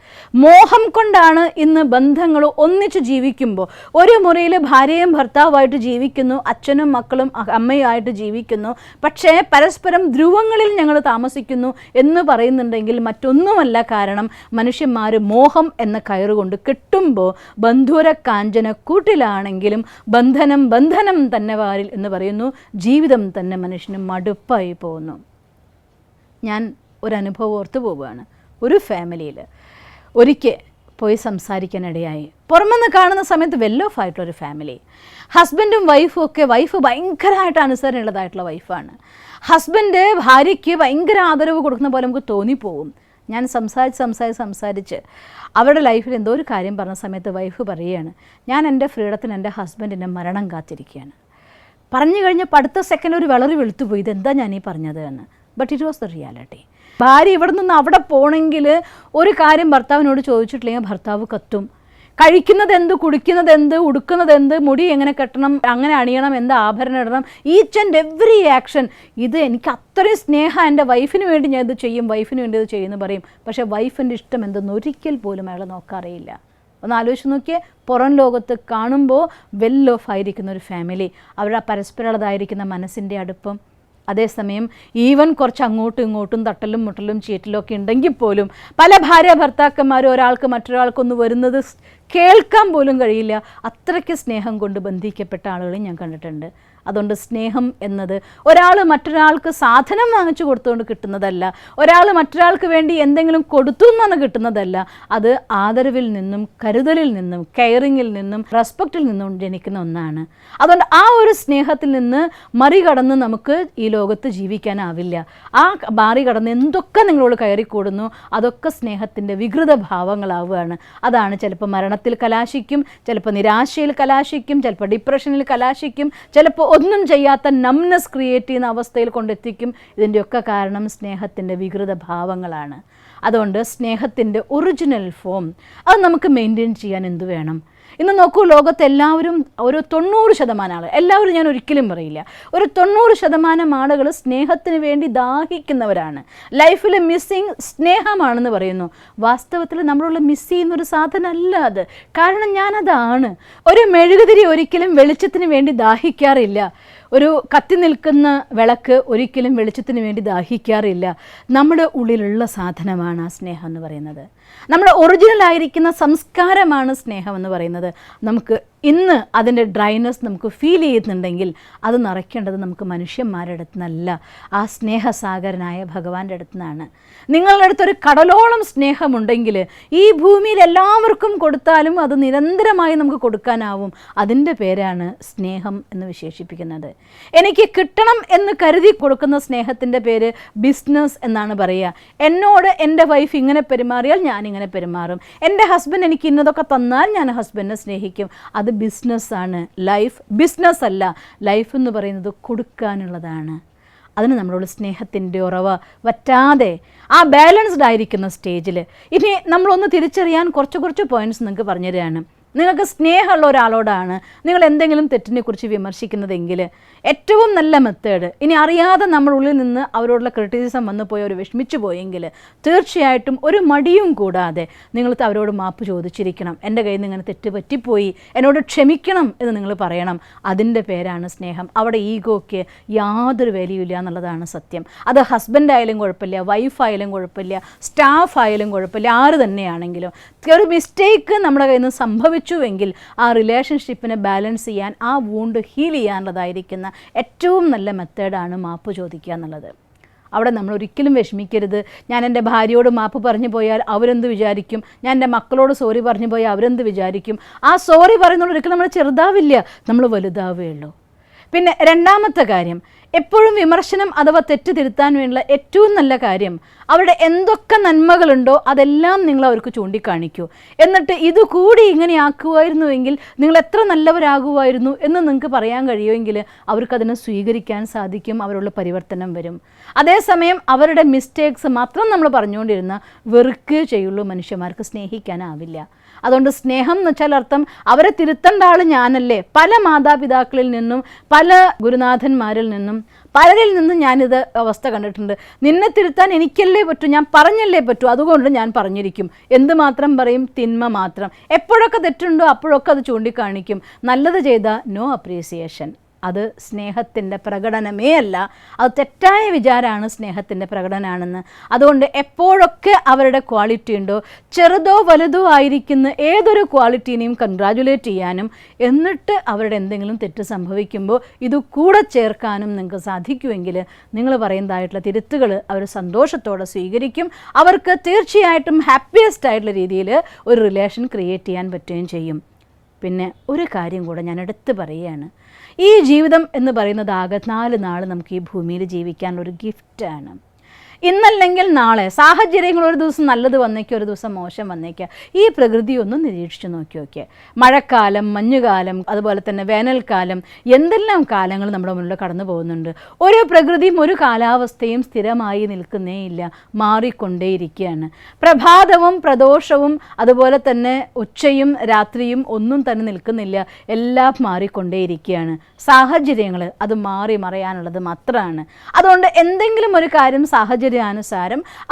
മോഹം കൊണ്ടാണ് ഇന്ന് ബന്ധങ്ങൾ ഒന്നിച്ച് ജീവിക്കുമ്പോൾ ഒരു മുറിയിൽ ഭാര്യയും ഭർത്താവുമായിട്ട് ജീവിക്കുന്നു, അച്ഛനും മക്കളും അമ്മയുമായിട്ട് ജീവിക്കുന്നു, പക്ഷേ പരസ്പരം ധ്രുവങ്ങളിൽ ഞങ്ങൾ താമസിക്കുന്നു എന്ന് പറയുന്നുണ്ടെങ്കിൽ മറ്റൊന്നുമല്ല, കാരണം മനുഷ്യന്മാർ മോഹം എന്ന കയറുകൊണ്ട് കെട്ടുമ്പോൾ ബന്ധുര കാഞ്ചന കൂട്ടിലാണെങ്കിലും ബന്ധനം തന്നെ വാരിൽ എന്ന് പറയുന്നു. ജീവിതം തന്നെ മനുഷ്യന് മടുപ്പായി പോകുന്നു. ഞാൻ ഒരനുഭവം ഓർത്തു പോവുകയാണ്. ഒരു ഫാമിലിയിൽ ഒരിക്കൽ പോയി സംസാരിക്കാനിടയായി. പുറമെന്ന് കാണുന്ന സമയത്ത് വെൽ ഓഫ് ആയിട്ടുള്ളൊരു ഫാമിലി, ഹസ്ബൻഡും വൈഫും ഒക്കെ, വൈഫ് ഭയങ്കരമായിട്ട് അനുസരണയുള്ളതായിട്ടുള്ള വൈഫാണ്. ഹസ്ബൻഡ് ഭാര്യയ്ക്ക് ഭയങ്കര ആദരവ് കൊടുക്കുന്ന പോലെ നമുക്ക് തോന്നിപ്പോവും. ഞാൻ സംസാരിച്ച് അവരുടെ ലൈഫിൽ എന്തോ ഒരു കാര്യം പറഞ്ഞ സമയത്ത് വൈഫ് പറയുകയാണ്, ഞാൻ എൻ്റെ ഫ്രീഡത്തിന് എൻ്റെ ഹസ്ബൻഡിൻ്റെ മരണം കാത്തിരിക്കുകയാണ്. പറഞ്ഞു കഴിഞ്ഞപ്പോൾ അടുത്ത സെക്കൻഡ് ഒരു വളരെ വെളുത്തുപോയി, ഇതെന്താ ഞാൻ ഈ പറഞ്ഞത് എന്ന്. But it was the reality. ഭാര്യ ഇവിടെ നിന്ന് അവിടെ പോകണമെങ്കിൽ ഒരു കാര്യം ഭർത്താവിനോട് ചോദിച്ചിട്ടില്ലെങ്കിൽ ഭർത്താവ് കത്തും. കഴിക്കുന്നത് എന്ത്, കുടിക്കുന്നത് എന്ത്, ഉടുക്കുന്നത് എന്ത്, മുടി എങ്ങനെ കെട്ടണം, അങ്ങനെ അണിയണം, എന്ത് ആഭരണം ഇടണം, ഈച്ച് ആൻഡ് എവറി ആക്ഷൻ. ഇത് എനിക്ക് അത്രയും സ്നേഹം, എൻ്റെ വൈഫിന് വേണ്ടി ഞാൻ ഇത് ചെയ്യും, വൈഫിന് വേണ്ടി ഇത് ചെയ്യുമെന്ന് പറയും. പക്ഷേ വൈഫിൻ്റെ ഇഷ്ടം എന്തെന്ന് ഒരിക്കൽ പോലും അയാൾ നോക്കാറിയില്ല. ഒന്ന് ആലോചിച്ച് നോക്കിയേ, പുറം ലോകത്ത് കാണുമ്പോൾ വെൽ ഓഫ് ആയിരിക്കുന്ന ഒരു ഫാമിലി, അവരുടെ പരസ്പരമുള്ളതായിരിക്കുന്ന മനസ്സിൻ്റെ അടുപ്പം. അതേസമയം ഈവൻ കുറച്ച് അങ്ങോട്ടും ഇങ്ങോട്ടും തട്ടലും മുട്ടലും ചീറ്റലും ഒക്കെ ഉണ്ടെങ്കിൽ പോലും പല ഭാര്യ ഭർത്താക്കന്മാരും ഒരാൾക്ക് മറ്റൊരാൾക്കൊന്ന് വരുന്നത് കേൾക്കാൻ പോലും കഴിയില്ല. അത്രയ്ക്ക് സ്നേഹം കൊണ്ട് ബന്ധിക്കപ്പെട്ട ആളുകളെയും ഞാൻ കണ്ടിട്ടുണ്ട്. അതുകൊണ്ട് സ്നേഹം എന്നത് ഒരാൾ മറ്റൊരാൾക്ക് സാധനം വാങ്ങിച്ചു കൊടുത്തുകൊണ്ട് കിട്ടുന്നതല്ല, ഒരാൾ മറ്റൊരാൾക്ക് വേണ്ടി എന്തെങ്കിലും കൊടുത്തു എന്നാണ് കിട്ടുന്നതല്ല. അത് ആദരവിൽ നിന്നും കരുതലിൽ നിന്നും കെയറിങ്ങിൽ നിന്നും റെസ്പെക്റ്റിൽ നിന്നും ജനിക്കുന്ന ഒന്നാണ്. അതുകൊണ്ട് ആ ഒരു സ്നേഹത്തിൽ നിന്ന് മറികടന്ന് നമുക്ക് ഈ ലോകത്ത് ജീവിക്കാനാവില്ല. ആ മറികടന്ന് എന്തൊക്കെ നിങ്ങളോട് കയറിക്കൂടുന്നു അതൊക്കെ സ്നേഹത്തിൻ്റെ വികൃത ഭാവങ്ങളാവുകയാണ്. അതാണ് ചിലപ്പോൾ മരണത്തിൽ കലാശിക്കും, ചിലപ്പോൾ നിരാശയിൽ കലാശിക്കും, ചിലപ്പോൾ ഡിപ്രഷനിൽ കലാശിക്കും, ചിലപ്പോൾ ഒന്നും ചെയ്യാത്ത നംനെസ് ക്രിയേറ്റ് ചെയ്യുന്ന അവസ്ഥയിൽ കൊണ്ടെത്തിക്കും. ഇതിൻ്റെയൊക്കെ കാരണം സ്നേഹത്തിൻ്റെ വികൃത ഭാവങ്ങളാണ്. അതുകൊണ്ട് സ്നേഹത്തിൻ്റെ ഒറിജിനൽ ഫോം അത് നമുക്ക് മെയിൻറ്റെയിൻ ചെയ്യാൻ എന്ത് വേണം? ഇന്ന് നോക്കൂ, ലോകത്ത് എല്ലാവരും ഒരു 90% ആളുകൾ, എല്ലാവരും ഞാൻ ഒരിക്കലും പറയില്ല, ഒരു 90% ആളുകൾ സ്നേഹത്തിന് വേണ്ടി ദാഹിക്കുന്നവരാണ്. ലൈഫിൽ മിസ്സിങ് സ്നേഹമാണെന്ന് പറയുന്നു. വാസ്തവത്തിൽ നമ്മളുള്ള മിസ് ചെയ്യുന്നൊരു സാധനമല്ല അത്. കാരണം ഞാനതാണ്. ഒരു മെഴുകുതിരി ഒരിക്കലും വെളിച്ചത്തിന് വേണ്ടി ദാഹിക്കാറില്ല. ഒരു കത്തി നിൽക്കുന്ന വിളക്ക് ഒരിക്കലും വെളിച്ചത്തിന് വേണ്ടി ദാഹിക്കാറില്ല. നമ്മുടെ ഉള്ളിലുള്ള സാധനമാണ് ആ സ്നേഹം എന്ന് പറയുന്നത്. നമ്മുടെ ഒറിജിനലായിരിക്കുന്ന സംസ്കാരമാണ് സ്നേഹം എന്ന് പറയുന്നത്. നമുക്ക് ഇന്ന് അതിൻ്റെ ഡ്രൈനെസ് നമുക്ക് ഫീൽ ചെയ്യുന്നുണ്ടെങ്കിൽ അത് നിറയ്ക്കേണ്ടത് നമുക്ക് മനുഷ്യന്മാരുടെ അടുത്ത് നിന്നല്ല, ആ സ്നേഹസാഗരനായ ഭഗവാന്റെ അടുത്ത് നിന്നാണ്. നിങ്ങളുടെ അടുത്തൊരു കടലോളം സ്നേഹമുണ്ടെങ്കിൽ ഈ ഭൂമിയിൽ എല്ലാവർക്കും കൊടുത്താലും അത് നിരന്തരമായി നമുക്ക് കൊടുക്കാനാവും. അതിൻ്റെ പേരാണ് സ്നേഹം എന്ന് വിശേഷിപ്പിക്കുന്നത്. എനിക്ക് കിട്ടണം എന്ന് കരുതി കൊടുക്കുന്ന സ്നേഹത്തിൻ്റെ പേര് ബിസിനസ് എന്നാണ് പറയുക. എന്നോട് എൻ്റെ വൈഫ് ഇങ്ങനെ പെരുമാറിയാൽ ഞാനിങ്ങനെ പെരുമാറും, എൻ്റെ ഹസ്ബൻഡ് എനിക്ക് ഇന്നതൊക്കെ തന്നാൽ ഞാൻ ഹസ്ബൻഡിനെ സ്നേഹിക്കും. അത് ബിസിനസ്സാണ്. ലൈഫ് ബിസിനസ് അല്ല. ലൈഫ് എന്ന് പറയുന്നത് കൊടുക്കാനുള്ളതാണ്. അതിന് നമ്മളോട് സ്നേഹത്തിൻ്റെ ഉറവ വറ്റാതെ ആ ബാലൻസ്ഡ് ആയിരിക്കുന്ന സ്റ്റേജിൽ ഇനി നമ്മളൊന്ന് തിരിച്ചറിയാൻ കുറച്ച് പോയിൻറ്റ്സ് നിങ്ങൾക്ക് പറഞ്ഞു തരികയാണ്. നിങ്ങൾക്ക് സ്നേഹമുള്ള ഒരാളോടാണ് നിങ്ങൾ എന്തെങ്കിലും തെറ്റിനെക്കുറിച്ച് വിമർശിക്കുന്നതെങ്കിൽ ഏറ്റവും നല്ല മെത്തേഡ്, ഇനി അറിയാതെ നമ്മുടെ ഉള്ളിൽ നിന്ന് അവരോടുള്ള ക്രിറ്റിസിസം വന്നു പോയി അവർ വിഷമിച്ചു പോയെങ്കിൽ തീർച്ചയായിട്ടും ഒരു മടിയും കൂടാതെ നിങ്ങൾ അവരോട് മാപ്പ് ചോദിച്ചിരിക്കണം. എൻ്റെ കയ്യിൽ നിന്ന് ഇങ്ങനെ തെറ്റ് പറ്റിപ്പോയി, എന്നോട് ക്ഷമിക്കണം എന്ന് നിങ്ങൾ പറയണം. അതിൻ്റെ പേരാണ് സ്നേഹം. അവിടെ ഈഗോയ്ക്ക് യാതൊരു വാല്യൂ ഇല്ല എന്നുള്ളതാണ് സത്യം. അത് ഹസ്ബൻഡ് ആയാലും കുഴപ്പമില്ല, വൈഫായാലും കുഴപ്പമില്ല, സ്റ്റാഫ് ആയാലും കുഴപ്പമില്ല, ആര് തന്നെയാണെങ്കിലും ഒരു മിസ്റ്റേക്ക് നമ്മുടെ കയ്യിൽ നിന്ന് സംഭവിച്ചുവെങ്കിൽ ആ റിലേഷൻഷിപ്പിനെ ബാലൻസ് ചെയ്യാൻ, ആ വൂണ്ട് ഹീൽ ചെയ്യാനുള്ളതായിരിക്കുന്ന ഏറ്റവും നല്ല മെത്തേഡാണ് മാപ്പ് ചോദിക്കുക എന്നുള്ളത്. അവിടെ നമ്മൾ ഒരിക്കലും വിഷമിക്കരുത്. ഞാൻ എൻ്റെ ഭാര്യയോട് മാപ്പ് പറഞ്ഞു പോയാൽ അവരെന്ത് വിചാരിക്കും, ഞാൻ എൻ്റെ മക്കളോട് സോറി പറഞ്ഞു പോയാൽ അവരെന്ത് വിചാരിക്കും. ആ സോറി പറയുന്നത് ഒരിക്കലും നമ്മൾ ചെറുതാവില്ല, നമ്മൾ വലുതാവുകയുള്ളൂ. പിന്നെ രണ്ടാമത്തെ കാര്യം, എപ്പോഴും വിമർശനം അഥവാ തെറ്റ് തിരുത്താൻ വേണ്ടിയുള്ള ഏറ്റവും നല്ല കാര്യം അവരുടെ എന്തൊക്കെ നന്മകളുണ്ടോ അതെല്ലാം നിങ്ങൾ അവർക്ക് ചൂണ്ടിക്കാണിക്കൂ. എന്നിട്ട് ഇതുകൂടി ഇങ്ങനെ ആക്കുമായിരുന്നുവെങ്കിൽ നിങ്ങൾ എത്ര നല്ലവരാകുമായിരുന്നു എന്ന് നിങ്ങൾക്ക് പറയാൻ കഴിയുമെങ്കിൽ അവർക്കതിനെ സ്വീകരിക്കാൻ സാധിക്കും, അവരുള്ള പരിവർത്തനം വരും. അതേസമയം അവരുടെ മിസ്റ്റേക്സ് മാത്രം നമ്മൾ പറഞ്ഞുകൊണ്ടിരുന്ന വെറുക്കുകയേ ചെയ്യുള്ളൂ, മനുഷ്യന്മാർക്ക് സ്നേഹിക്കാനാവില്ല. അതുകൊണ്ട് സ്നേഹം എന്ന് വെച്ചാൽ അർത്ഥം അവരെ തിരുത്തേണ്ട ആൾ ഞാനല്ലേ. പല മാതാപിതാക്കളിൽ നിന്നും പല ഗുരുനാഥന്മാരിൽ നിന്നും പലരിൽ നിന്നും ഞാനിത് അവസ്ഥ കണ്ടിട്ടുണ്ട്. നിന്നെ തിരുത്താൻ എനിക്കല്ലേ പറ്റൂ, ഞാൻ പറഞ്ഞല്ലേ പറ്റൂ, അതുകൊണ്ട് ഞാൻ പറഞ്ഞിരിക്കും. എന്തുമാത്രം പറയും? തിന്മ മാത്രം. എപ്പോഴൊക്കെ തെറ്റുണ്ടോ അപ്പോഴൊക്കെ അത് ചൂണ്ടിക്കാണിക്കും. നല്ലത് ചെയ്താൽ നോ അപ്രീസിയേഷൻ. അത് സ്നേഹത്തിൻ്റെ പ്രകടനമേ അല്ല, അത് തെറ്റായ വിചാരമാണ് സ്നേഹത്തിൻ്റെ പ്രകടനമാണെന്ന്. അതുകൊണ്ട് എപ്പോഴൊക്കെ അവരുടെ ക്വാളിറ്റി ഉണ്ടോ, ചെറുതോ വലുതോ ആയിരിക്കുന്ന ഏതൊരു ക്വാളിറ്റീനെയും കൺഗ്രാജുലേറ്റ് ചെയ്യാനും എന്നിട്ട് അവരുടെ എന്തെങ്കിലും തെറ്റ് സംഭവിക്കുമ്പോൾ ഇത് കൂടെ ചേർക്കാനും നിങ്ങൾക്ക് സാധിക്കുമെങ്കിൽ നിങ്ങൾ പറയുന്നതായിട്ടുള്ള തിരുത്തുകൾ അവർ സന്തോഷത്തോടെ സ്വീകരിക്കും. അവർക്ക് തീർച്ചയായിട്ടും ഹാപ്പിയസ്റ്റ് ആയിട്ടുള്ള രീതിയിൽ ഒരു റിലേഷൻ ക്രിയേറ്റ് ചെയ്യാൻ പറ്റുകയും ചെയ്യും. പിന്നെ ഒരു കാര്യം കൂടെ ഞാൻ എടുത്ത് പറയുകയാണ്, ഈ ജീവിതം എന്ന് പറയുന്നത് ആകെ 4 നാൾ നമുക്ക് ഈ ഭൂമിയിൽ ജീവിക്കാനുള്ളൊരു ഗിഫ്റ്റാണ്. ഇന്നല്ലെങ്കിൽ നാളെ സാഹചര്യങ്ങൾ ഒരു ദിവസം നല്ലത് വന്നേക്കുക, ഒരു ദിവസം മോശം വന്നേക്കുക. ഈ പ്രകൃതി ഒന്ന് നിരീക്ഷിച്ച് നോക്കിയൊക്കെ, മഴക്കാലം, മഞ്ഞുകാലം, അതുപോലെ തന്നെ വേനൽക്കാലം, എന്തെല്ലാം കാലങ്ങൾ നമ്മുടെ മുന്നിൽ കടന്നു പോകുന്നുണ്ട്. ഒരു പ്രകൃതിയും ഒരു കാലാവസ്ഥയും സ്ഥിരമായി നിൽക്കുന്നേയില്ല, മാറിക്കൊണ്ടേയിരിക്കുകയാണ്. പ്രഭാതവും പ്രദോഷവും അതുപോലെ തന്നെ ഉച്ചയും രാത്രിയും ഒന്നും തന്നെ നിൽക്കുന്നില്ല, എല്ലാം മാറിക്കൊണ്ടേയിരിക്കുകയാണ്. സാഹചര്യങ്ങൾ അത് മാറി മറയാനുള്ളത് മാത്രമാണ്. അതുകൊണ്ട് എന്തെങ്കിലും ഒരു കാര്യം സാഹചര്യാനുസാരം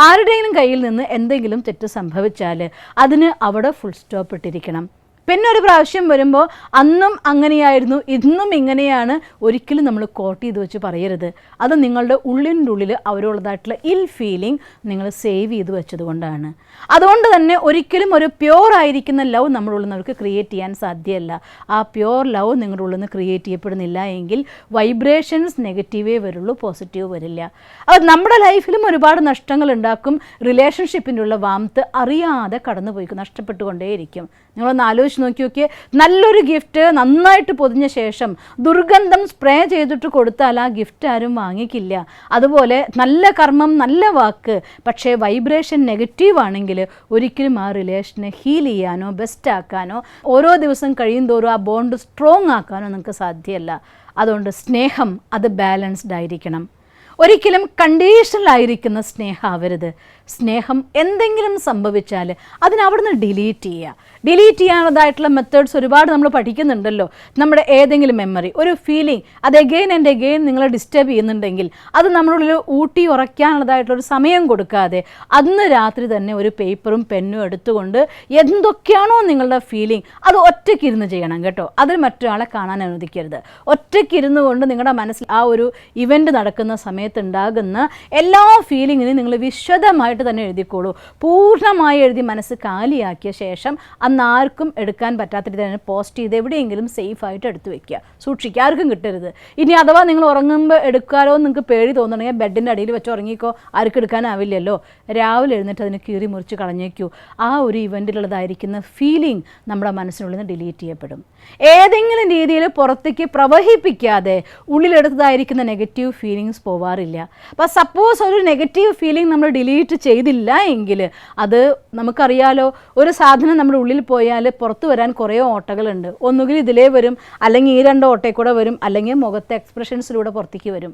ആരുടെയും കയ്യിൽ നിന്ന് എന്തെങ്കിലും തെറ്റ് സംഭവിച്ചാൽ അതിന് അവിടെ ഫുൾ സ്റ്റോപ്പ് ഇട്ടിരിക്കണം. പിന്നെ ഒരു പ്രാവശ്യം വരുമ്പോൾ അന്നും അങ്ങനെയായിരുന്നു ഇന്നും ഇങ്ങനെയാണ് ഒരിക്കലും നമ്മൾ കോട്ട് ചെയ്ത് വെച്ച് പറയരുത്. അത് നിങ്ങളുടെ ഉള്ളിൻ്റെ ഉള്ളിൽ അവരുള്ളതായിട്ടുള്ള ഫീലിംഗ് നിങ്ങൾ സേവ് ചെയ്ത് വെച്ചത് കൊണ്ടാണ്. അതുകൊണ്ട് തന്നെ ഒരിക്കലും ഒരു പ്യോർ ആയിരിക്കുന്ന ലവ് നമ്മുടെ ഉള്ളിൽ നമുക്ക് ക്രിയേറ്റ് ചെയ്യാൻ സാധ്യമല്ല. ആ പ്യോർ ലവ് നിങ്ങളുടെ ഉള്ളിൽ നിന്ന് ക്രിയേറ്റ് ചെയ്യപ്പെടുന്നില്ല എങ്കിൽ വൈബ്രേഷൻസ് നെഗറ്റീവേ വരുള്ളൂ, പോസിറ്റീവ് വരില്ല. അത് നമ്മുടെ ലൈഫിലും ഒരുപാട് നഷ്ടങ്ങൾ ഉണ്ടാക്കും. റിലേഷൻഷിപ്പിൻ്റെ ഉള്ള വാംത്ത് അറിയാതെ കടന്നു നഷ്ടപ്പെട്ടുകൊണ്ടേയിരിക്കും. നിങ്ങളൊന്ന് ആലോചിച്ച് നോക്കിയൊക്കെ, നല്ലൊരു ഗിഫ്റ്റ് നന്നായിട്ട് പൊതിഞ്ഞ ശേഷം ദുർഗന്ധം സ്പ്രേ ചെയ്തിട്ട് കൊടുത്താൽ ആ ഗിഫ്റ്റ് ആരും വാങ്ങിക്കില്ല. അതുപോലെ നല്ല കർമ്മം, നല്ല വാക്ക്, പക്ഷേ വൈബ്രേഷൻ നെഗറ്റീവ് ആണെങ്കിൽ ഒരിക്കലും ആ റിലേഷനെ ഹീൽ ചെയ്യാനോ ബെസ്റ്റ് ആക്കാനോ ഓരോ ദിവസം കഴിയും തോറും ആ ബോണ്ട് സ്ട്രോങ് ആക്കാനോ നിങ്ങൾക്ക് സാധ്യമല്ല. അതുകൊണ്ട് സ്നേഹം അത് ബാലൻസ്ഡ് ആയിരിക്കണം. ഒരിക്കലും കണ്ടീഷണലായിരിക്കുന്ന സ്നേഹം ആവരുത്. സ്നേഹം എന്തെങ്കിലും സംഭവിച്ചാൽ അതിനവിടുന്ന് ഡിലീറ്റ് ചെയ്യുക. ഡിലീറ്റ് ചെയ്യാനുള്ളതായിട്ടുള്ള മെത്തേഡ്സ് ഒരുപാട് നമ്മൾ പഠിക്കുന്നുണ്ടല്ലോ. നമ്മുടെ ഏതെങ്കിലും മെമ്മറി, ഒരു ഫീലിംഗ് അത് എഗെയിൻ ആൻഡ് എഗെയിൻ നിങ്ങളെ ഡിസ്റ്റർബ് ചെയ്യുന്നുണ്ടെങ്കിൽ അത് നമ്മളുള്ളിൽ ഊട്ടി ഉറയ്ക്കാനുള്ളതായിട്ടുള്ളൊരു സമയം കൊടുക്കാതെ അന്ന് രാത്രി തന്നെ ഒരു പേപ്പറും പെന്നും എടുത്തുകൊണ്ട് എന്തൊക്കെയാണോ നിങ്ങളുടെ ഫീലിംഗ് അത് ഒറ്റയ്ക്കിരുന്ന് ചെയ്യണം കേട്ടോ. അതിൽ മറ്റൊരാളെ കാണാൻ അനുവദിക്കരുത്. ഒറ്റയ്ക്കിരുന്നു കൊണ്ട് നിങ്ങളുടെ മനസ്സിൽ ആ ഒരു ഇവൻ്റ് നടക്കുന്ന സമയത്തുണ്ടാകുന്ന എല്ലാ ഫീലിങ്ങിനും നിങ്ങൾ വിശദമായിട്ട് തന്നെ എഴുതിക്കോളൂ. പൂർണ്ണമായി എഴുതി മനസ്സ് കാലിയാക്കിയ ശേഷം അന്ന് ആർക്കും എടുക്കാൻ പറ്റാത്ത രീതിയിൽ തന്നെ പോസ്റ്റ് ചെയ്ത് എവിടെയെങ്കിലും സേഫായിട്ട് എടുത്തു വെക്കുക, സൂക്ഷിക്കുക, ആർക്കും കിട്ടരുത്. ഇനി അഥവാ നിങ്ങൾ ഉറങ്ങുമ്പോൾ എടുക്കാനോ നിങ്ങൾക്ക് പേടി തോന്നുന്നുണ്ടെങ്കിൽ ബെഡിൻ്റെ അടിയിൽ വെച്ച് ഉറങ്ങിക്കോ, ആർക്കും എടുക്കാനാവില്ലല്ലോ. രാവിലെ എഴുന്നേറ്റ് അതിന് കീറി മുറിച്ച് കളഞ്ഞേക്കൂ. ആ ഒരു ഇവൻറ്റിലുള്ളതായിരിക്കുന്ന ഫീലിംഗ് നമ്മുടെ മനസ്സിനുള്ളിൽ നിന്ന് ഡിലീറ്റ് ചെയ്യപ്പെടും. ഏതെങ്കിലും രീതിയിൽ പുറത്തേക്ക് പ്രവഹിപ്പിക്കാതെ ഉള്ളിലെടുത്തതായിരിക്കുന്ന നെഗറ്റീവ് ഫീലിങ്സ് പോവാറില്ല. അപ്പോൾ സപ്പോസ് ഒരു നെഗറ്റീവ് ഫീലിംഗ് നമ്മൾ ഡിലീറ്റ് ചെയ്തില്ല എങ്കിൽ അത് നമുക്കറിയാലോ, ഒരു സാധനം നമ്മുടെ ഉള്ളിൽ പോയാൽ പുറത്തു വരാൻ കുറേ ഓട്ടകളുണ്ട്. ഒന്നുകിൽ ഇതിലേ വരും, അല്ലെങ്കിൽ ഈ രണ്ട് ഓട്ടയിൽ കൂടെ വരും, അല്ലെങ്കിൽ മുഖത്തെ എക്സ്പ്രഷൻസിലൂടെ പുറത്തേക്ക് വരും.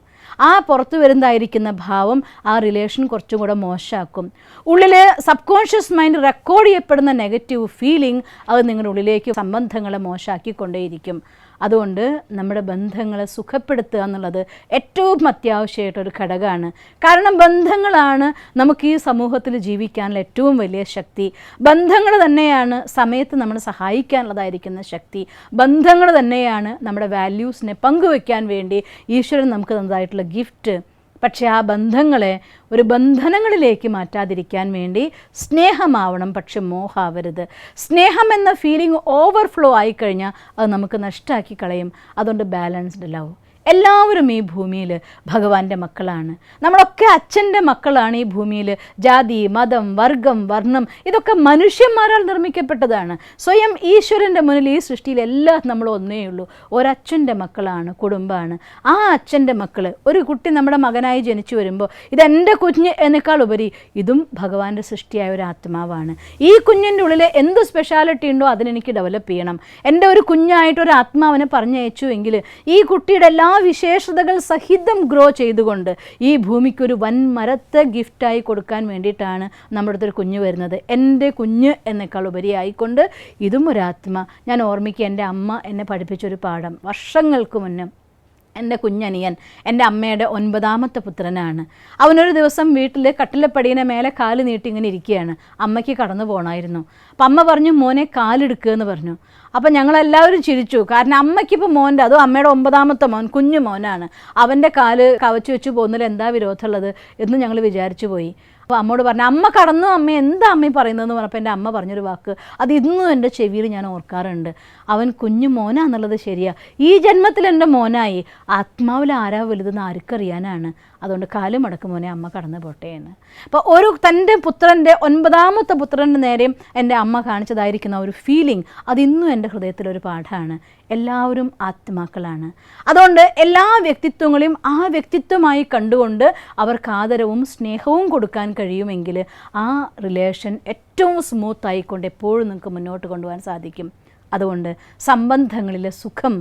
ആ പുറത്തു വരുന്നതായിരിക്കുന്ന ഭാവം ആ റിലേഷൻ കുറച്ചും കൂടെ മോശമാക്കും. ഉള്ളിൽ സബ് കോൺഷ്യസ് മൈൻഡ് റെക്കോർഡ് ചെയ്യപ്പെടുന്ന നെഗറ്റീവ് ഫീലിംഗ് അത് നിങ്ങളുടെ ഉള്ളിലേക്ക് സംബന്ധങ്ങളെ മോശമാക്കിക്കൊണ്ടേയിരിക്കും. അതുകൊണ്ട് നമ്മുടെ ബന്ധങ്ങളെ സുഖപ്പെടുത്തുക എന്നുള്ളത് ഏറ്റവും അത്യാവശ്യമായിട്ടൊരു ഘടകമാണ്. കാരണം ബന്ധങ്ങളാണ് നമുക്ക് ഈ സമൂഹത്തിൽ ജീവിക്കാനുള്ള ഏറ്റവും വലിയ ശക്തി. ബന്ധങ്ങൾ തന്നെയാണ് സമയത്ത് നമ്മളെ സഹായിക്കാനുള്ളതായിരിക്കുന്ന ശക്തി. ബന്ധങ്ങൾ തന്നെയാണ് നമ്മുടെ വാല്യൂസിനെ പങ്കുവയ്ക്കാൻ വേണ്ടി ഈശ്വരൻ നമുക്ക് തന്നതായിട്ടുള്ള ഗിഫ്റ്റ്. പക്ഷേ ആ ബന്ധങ്ങളെ ഒരു ബന്ധനങ്ങളിലേക്ക് മാറ്റാതിരിക്കാൻ വേണ്ടി സ്നേഹമാവണം, പക്ഷെ മോഹമാവരുത്. സ്നേഹം എന്ന ഫീലിംഗ് ഓവർഫ്ലോ ആയിക്കഴിഞ്ഞാൽ അത് നമുക്ക് നഷ്ടമാക്കി കളയും. അതുകൊണ്ട് ബാലൻസ്ഡ് ലവ്. എല്ലാവരും ഈ ഭൂമിയിൽ ഭഗവാന്റെ മക്കളാണ്. നമ്മളൊക്കെ അച്ഛൻ്റെ മക്കളാണ്. ഈ ഭൂമിയിൽ ജാതി, മതം, വർഗം, വർണ്ണം ഇതൊക്കെ മനുഷ്യന്മാരാൽ നിർമ്മിക്കപ്പെട്ടതാണ്. സ്വയം ഈശ്വരൻ്റെ മുന്നിൽ ഈ സൃഷ്ടിയിൽ എല്ലാം നമ്മൾ ഒന്നേ ഉള്ളൂ. ഒരച്ഛൻ്റെ മക്കളാണ്, കുടുംബമാണ്. ആ അച്ഛൻ്റെ മക്കൾ, ഒരു കുട്ടി നമ്മുടെ മകനായി ജനിച്ചു വരുമ്പോൾ ഇതെൻ്റെ കുഞ്ഞ് എന്നേക്കാൾ ഉപരി ഇതും ഭഗവാന്റെ സൃഷ്ടിയായ ഒരു ആത്മാവാണ്. ഈ കുഞ്ഞിൻ്റെ ഉള്ളിൽ എന്ത് സ്പെഷ്യാലിറ്റി ഉണ്ടോ അതിനെനിക്ക് ഡെവലപ്പ് ചെയ്യണം. എൻ്റെ ഒരു കുഞ്ഞായിട്ട് ഒരു ആത്മാവിനെ പറഞ്ഞയച്ചു എങ്കിൽ ഈ കുട്ടിയുടെ എല്ലാ വിശേഷതകൾ സഹിതം ഗ്രോ ചെയ്തുകൊണ്ട് ഈ ഭൂമിക്കൊരു വൻ മരത്തെ ഗിഫ്റ്റായി കൊടുക്കാൻ വേണ്ടിയിട്ടാണ് നമ്മുടെ അടുത്തൊരു കുഞ്ഞ് വരുന്നത്. എൻ്റെ കുഞ്ഞ് എന്നേക്കാൾ ഉപരിയായിക്കൊണ്ട് ഇതും ഒരാത്മ. ഞാൻ ഓർമ്മിക്കുക, എൻ്റെ അമ്മ എന്നെ പഠിപ്പിച്ചൊരു പാഠം വർഷങ്ങൾക്ക് മുന്നേ. എൻ്റെ കുഞ്ഞനിയൻ എൻ്റെ അമ്മയുടെ 9ാമത്തെ പുത്രനാണ്. അവനൊരു ദിവസം വീട്ടിൽ കട്ടിലപ്പടീനെ മേലെ കാല് നീട്ടി ഇങ്ങനെ ഇരിക്കുകയാണ്. അമ്മയ്ക്ക് കടന്നു പോകണമായിരുന്നു. അപ്പം അമ്മ പറഞ്ഞു, മോനെ കാലെടുക്കുക എന്ന് പറഞ്ഞു. അപ്പം ഞങ്ങളെല്ലാവരും ചിരിച്ചു. കാരണം അമ്മയ്ക്കിപ്പോൾ മോൻ്റെ, അതും അമ്മയുടെ 9ാമത്തെ മോൻ, കുഞ്ഞു മോനാണ്, അവൻ്റെ കാല് കവച്ച് വെച്ച് പോകുന്നതിൽ എന്താ വിരോധമുള്ളത് എന്ന് ഞങ്ങൾ വിചാരിച്ചു പോയി. അപ്പോൾ അമ്മയോട് പറഞ്ഞു, അമ്മ കടന്നു, അമ്മ എന്താ അമ്മ പറയുന്നതെന്ന് പറഞ്ഞപ്പോൾ എൻ്റെ അമ്മ പറഞ്ഞൊരു വാക്ക് അത് ഇന്നും എൻ്റെ ചെവിയിൽ ഞാൻ ഓർക്കാറുണ്ട്. അവൻ കുഞ്ഞു മോനാന്നുള്ളത് ശരിയാ, ഈ ജന്മത്തിൽ എൻ്റെ മോനായി, ആത്മാവിൽ ആരാ വലുതെന്ന് ആർക്കറിയാനാണ്. അതുകൊണ്ട് കാല് മടക്ക് മോനെ, അമ്മ കടന്നു പോട്ടെ എന്ന്. അപ്പോൾ ഒരു തൻ്റെ പുത്രൻ്റെ 9ാമത്തെ പുത്രൻ്റെ നേരെയും എൻ്റെ അമ്മ കാണിച്ചതായിരിക്കുന്ന ഒരു ഫീലിംഗ് അതിന്നും എൻ്റെ ഹൃദയത്തിലൊരു പാഠമാണ്. എല്ലാവരും ആത്മാക്കളാണ്. അതുകൊണ്ട് എല്ലാ വ്യക്തിത്വങ്ങളെയും ആ വ്യക്തിത്വമായി കണ്ടുകൊണ്ട് അവർക്ക് ആദരവും സ്നേഹവും കൊടുക്കാൻ കഴിയുമെങ്കിൽ ആ റിലേഷൻ ഏറ്റവും സ്മൂത്ത് ആയിക്കൊണ്ട് എപ്പോഴും നിങ്ങൾക്ക് മുന്നോട്ട് കൊണ്ടുപോകാൻ സാധിക്കും. അതുകൊണ്ട് സംബന്ധങ്ങളിലെ സുഖം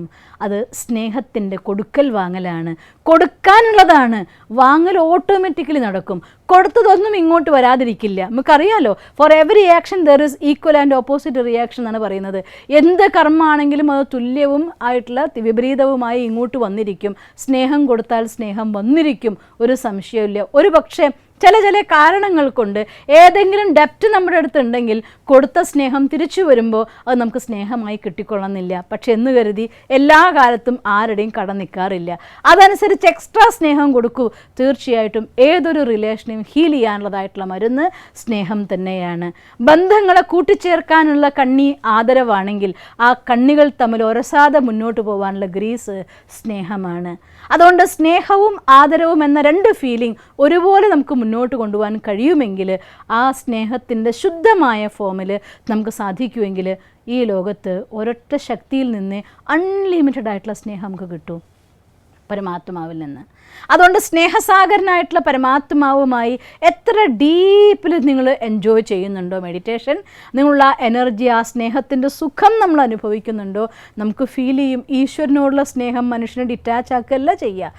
അത് സ്നേഹത്തിൻ്റെ കൊടുക്കൽ വാങ്ങലാണ്. കൊടുക്കാനുള്ളതാണ്, വാങ്ങൽ ഓട്ടോമാറ്റിക്കലി നടക്കും. കൊടുത്തതൊന്നും ഇങ്ങോട്ട് വരാതിരിക്കില്ല. നമുക്കറിയാലോ, for every action there is equal and opposite reaction എന്നാണ് പറയുന്നത്. എന്ത് കർമ്മമാണെങ്കിലും അത് തുല്യവും ആയിട്ടുള്ള വിപരീതവുമായി ഇങ്ങോട്ട് വന്നിരിക്കും. സ്നേഹം കൊടുത്താൽ സ്നേഹം വന്നിരിക്കും, ഒരു സംശയമില്ല. ഒരു പക്ഷേ ചില കാരണങ്ങൾ കൊണ്ട് ഏതെങ്കിലും ഡെപ്റ്റ് നമ്മുടെ അടുത്തുണ്ടെങ്കിൽ കൊടുത്ത സ്നേഹം തിരിച്ചു വരുമ്പോൾ അത് നമുക്ക് സ്നേഹമായി കിട്ടിക്കൊള്ളുന്നില്ല. പക്ഷെ എന്ന് കരുതി എല്ലാ കാലത്തും ആരുടെയും കടം നിൽക്കാറില്ല. അതനുസരിച്ച് എക്സ്ട്രാ സ്നേഹം കൊടുക്കൂ. തീർച്ചയായിട്ടും ഏതൊരു റിലേഷനെയും ഹീൽ ചെയ്യാനുള്ളതായിട്ടുള്ള മരുന്ന് സ്നേഹം തന്നെയാണ്. ബന്ധങ്ങളെ കൂട്ടിച്ചേർക്കാനുള്ള കണ്ണി ആദരവാണെങ്കിൽ ആ കണ്ണികൾ തമ്മിൽ ഒരസാതെ മുന്നോട്ട് പോകാനുള്ള ഗ്രീസ് സ്നേഹമാണ്. അതുകൊണ്ട് സ്നേഹവും ആദരവും എന്ന രണ്ട് ഫീലിംഗ് ഒരുപോലെ നമുക്ക് മുന്നോട്ട് കൊണ്ടുപോകാൻ കഴിയുമെങ്കിൽ, ആ സ്നേഹത്തിൻ്റെ ശുദ്ധമായ ഫോമിൽ നമുക്ക് സാധിക്കുമെങ്കിൽ ഈ ലോകത്ത് ഒരൊറ്റ ശക്തിയിൽ നിന്ന് അൺലിമിറ്റഡ് ആയിട്ടുള്ള സ്നേഹം നമുക്ക് കിട്ടും, പരമാത്മാവിൽ നിന്ന്. അതുകൊണ്ട് സ്നേഹസാഗരനായിട്ടുള്ള പരമാത്മാവുമായി എത്ര ഡീപ്പിൽ നിങ്ങൾ എൻജോയ് ചെയ്യുന്നുണ്ടോ മെഡിറ്റേഷൻ, നിങ്ങളുള്ള എനർജി, ആ സ്നേഹത്തിൻ്റെ സുഖം നമ്മൾ അനുഭവിക്കുന്നുണ്ടോ, നമുക്ക് ഫീൽ ചെയ്യും. ഈശ്വരനോടുള്ള സ്നേഹം മനുഷ്യനെ ഡിറ്റാച്ച് ആക്കുകയല്ല ചെയ്യുക.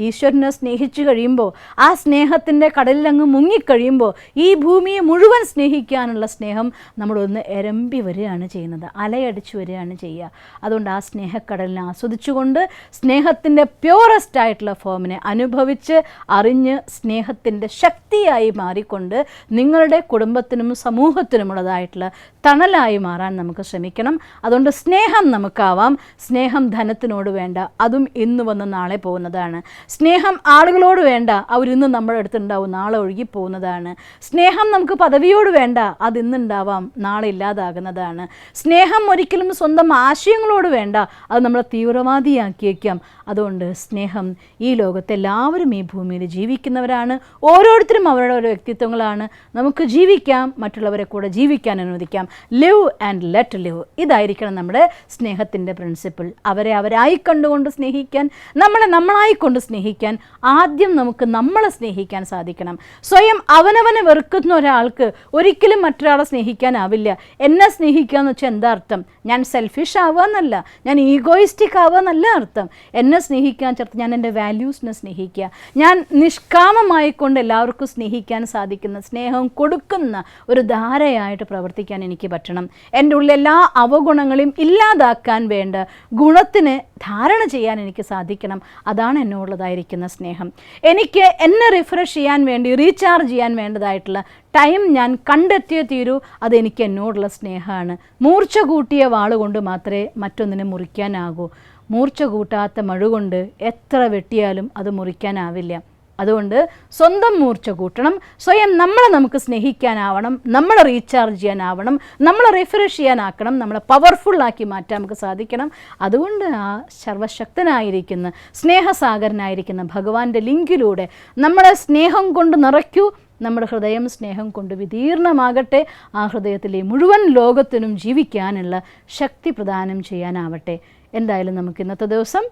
ഈശ്വരനെ സ്നേഹിച്ചു കഴിയുമ്പോൾ, ആ സ്നേഹത്തിൻ്റെ കടലിലങ്ങ് മുങ്ങിക്കഴിയുമ്പോൾ ഈ ഭൂമിയെ മുഴുവൻ സ്നേഹിക്കാനുള്ള സ്നേഹം നമ്മളൊന്ന് എരമ്പി വരികയാണ് ചെയ്യുന്നത്, അലയടിച്ചു വരികയാണ് ചെയ്യുക. അതുകൊണ്ട് ആ സ്നേഹക്കടലിനെ ആസ്വദിച്ചുകൊണ്ട് സ്നേഹത്തിൻ്റെ പ്യൂറസ്റ്റ് ആയിട്ടുള്ള ഫോമിനെ അനുഭവിച്ച് അറിഞ്ഞ് സ്നേഹത്തിൻ്റെ ശക്തിയായി മാറിക്കൊണ്ട് നിങ്ങളുടെ കുടുംബത്തിനും സമൂഹത്തിനുമുള്ളതായിട്ടുള്ള തണലായി മാറാൻ നമുക്ക് ശ്രമിക്കണം. അതുകൊണ്ട് സ്നേഹം നമുക്കാവാം. സ്നേഹം ധനത്തിനോട് വേണ്ട, അതും ഇന്ന് വന്ന് നാളെ പോകുന്നതാണ്. സ്നേഹം ആളുകളോട് വേണ്ട, അവരിന്ന് നമ്മുടെ അടുത്തുണ്ടാവും, നാളെ ഒഴുകിപ്പോകുന്നതാണ്. സ്നേഹം നമുക്ക് പദവിയോട് വേണ്ട, അത് ഇന്നുണ്ടാവാം, നാളെ ഇല്ലാതാകുന്നതാണ്. സ്നേഹം ഒരിക്കലും സ്വന്തം ആശയങ്ങളോട് വേണ്ട, അത് നമ്മളെ തീവ്രവാദിയാക്കിയേക്കാം. അതുകൊണ്ട് സ്നേഹം, ഈ ലോകത്തെ എല്ലാവരും ഈ ഭൂമിയിൽ ജീവിക്കുന്നവരാണ്, ഓരോരുത്തരും അവരുടെ ഓരോ വ്യക്തിത്വങ്ങളാണ്. നമുക്ക് ജീവിക്കാം, മറ്റുള്ളവരെ കൂടെ ജീവിക്കാൻ അനുവദിക്കാം. ലിവ് ആൻഡ് ലെറ്റ് ലിവ്, ഇതായിരിക്കണം നമ്മുടെ സ്നേഹത്തിൻ്റെ പ്രിൻസിപ്പിൾ. അവരെ അവരായി കണ്ടുകൊണ്ട് സ്നേഹിക്കാൻ, നമ്മളെ നമ്മളായിക്കൊണ്ട് സ്നേഹിക്കാൻ ആദ്യം നമുക്ക് നമ്മളെ സ്നേഹിക്കാൻ സാധിക്കണം. സ്വയം അവനവനെ വെറുക്കുന്ന ഒരാൾക്ക് ഒരിക്കലും മറ്റൊരാളെ സ്നേഹിക്കാനാവില്ല. എന്നെ സ്നേഹിക്കുക എന്ന് വെച്ചാൽ എന്താ അർത്ഥം? ഞാൻ സെൽഫിഷ് ആവുക എന്നല്ല, ഞാൻ ഈഗോയിസ്റ്റിക് ആവുക എന്നല്ല അർത്ഥം. എന്നെ സ്നേഹിക്കാൻ ചേർത്ത് ഞാൻ എൻ്റെ വാല്യൂസിനെ സ്നേഹിക്കുക, ഞാൻ നിഷ്കാമമായിക്കൊണ്ട് എല്ലാവർക്കും സ്നേഹിക്കാൻ സാധിക്കുന്ന, സ്നേഹം കൊടുക്കുന്ന ഒരു ധാരയായിട്ട് പ്രവർത്തിക്കാൻ എനിക്ക് പറ്റണം. എൻ്റെ ഉള്ളിൽ എല്ലാ അവഗുണങ്ങളെയും ഇല്ലാതാക്കാൻ വേണ്ട ഗുണത്തിന് ധാരണ ചെയ്യാൻ എനിക്ക് സാധിക്കണം. അതാണ് എന്നോടുള്ളതായിരിക്കുന്ന സ്നേഹം. എനിക്ക് എന്നെ റിഫ്രഷ് ചെയ്യാൻ വേണ്ടി, റീചാർജ് ചെയ്യാൻ വേണ്ടതായിട്ടുള്ള ടൈം ഞാൻ കണ്ടെത്തിയേ തീരൂ. അതെനിക്ക് എന്നോടുള്ള സ്നേഹമാണ്. മൂർച്ച കൂട്ടിയ വാളുകൊണ്ട് മാത്രമേ മറ്റൊന്നിനെ മുറിക്കാനാകൂ. മൂർച്ച കൂട്ടാത്ത മഴ കൊണ്ട് എത്ര വെട്ടിയാലും അത് മുറിക്കാനാവില്ല. അതുകൊണ്ട് സ്വന്തം മൂർച്ച കൂട്ടണം, സ്വയം നമ്മളെ നമുക്ക് സ്നേഹിക്കാനാവണം, നമ്മളെ റീചാർജ് ചെയ്യാനാവണം, നമ്മളെ റിഫ്രഷ് ചെയ്യാനാക്കണം, നമ്മളെ പവർഫുള്ളാക്കി മാറ്റാൻ നമുക്ക് സാധിക്കണം. അതുകൊണ്ട് ആ സർവശക്തനായിരിക്കുന്ന സ്നേഹസാഗരനായിരിക്കുന്ന ഭഗവാന്റെ ലിങ്കിലൂടെ നമ്മളെ സ്നേഹം കൊണ്ട് നിറയ്ക്കൂ. നമ്മുടെ ഹൃദയം സ്നേഹം കൊണ്ട് വിദീർണമാകട്ടെ. ആ ഹൃദയത്തിലെ മുഴുവൻ ലോകത്തിനും ജീവിക്കാനുള്ള ശക്തി പ്രദാനം ചെയ്യാനാവട്ടെ. എന്തായാലും നമുക്ക് ഇന്നത്തെ ദിവസം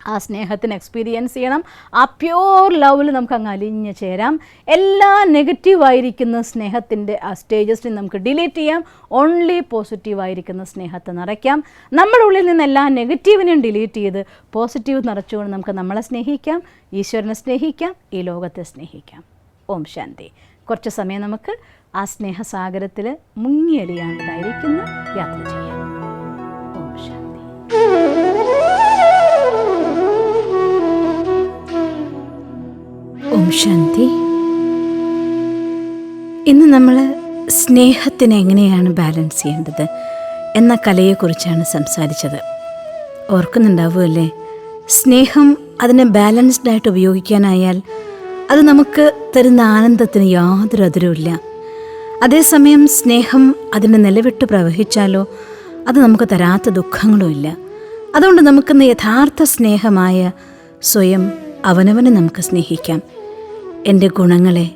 ആ സ്നേഹത്തിന് എക്സ്പീരിയൻസ് ചെയ്യണം. ആ പ്യോർ ലവിൽ നമുക്ക് അങ്ങ് അലിഞ്ഞ് ചേരാം. എല്ലാ നെഗറ്റീവായിരിക്കുന്ന സ്നേഹത്തിൻ്റെ ആ സ്റ്റേജസിനെ നമുക്ക് ഡിലീറ്റ് ചെയ്യാം. ഓൺലി പോസിറ്റീവായിരിക്കുന്ന സ്നേഹത്തെ നിറയ്ക്കാം. നമ്മുടെ ഉള്ളിൽ നിന്ന് എല്ലാ നെഗറ്റീവിനെയും ഡിലീറ്റ് ചെയ്ത് പോസിറ്റീവ് നിറച്ചുകൊണ്ട് നമുക്ക് നമ്മളെ സ്നേഹിക്കാം, ഈശ്വരനെ സ്നേഹിക്കാം, ഈ ലോകത്തെ സ്നേഹിക്കാം. ഓം ശാന്തി. കുറച്ച് സമയം നമുക്ക് ആ സ്നേഹസാഗരത്തിൽ മുങ്ങിയലിയാണ്ടതായിരിക്കുന്ന യാത്ര ചെയ്യാം. ഓം ശാന്തി. ഓം ശാന്തി. ഇന്ന് നമ്മൾ സ്നേഹത്തിനെ എങ്ങനെയാണ് ബാലൻസ് ചെയ്യേണ്ടത് എന്ന കലയെക്കുറിച്ചാണ് സംസാരിച്ചത്. ഓർക്കുന്നുണ്ടാവുമല്ലേ? സ്നേഹം അതിനെ ബാലൻസ്ഡായിട്ട് ഉപയോഗിക്കാനായാൽ അത് നമുക്ക് തരുന്ന ആനന്ദത്തിന് യാതൊരു അതിരുമില്ല. അതേസമയം സ്നേഹം അതിനെ നിലവിട്ട് പ്രവഹിച്ചാലോ അത് നമുക്ക് തരാത്ത ദുഃഖങ്ങളുമില്ല. അതുകൊണ്ട് നമുക്കിന്ന് യഥാർത്ഥ സ്നേഹമായ സ്വയം അവനവനെ നമുക്ക് സ്നേഹിക്കാം. എൻ്റെ ഗുണങ്ങളെ,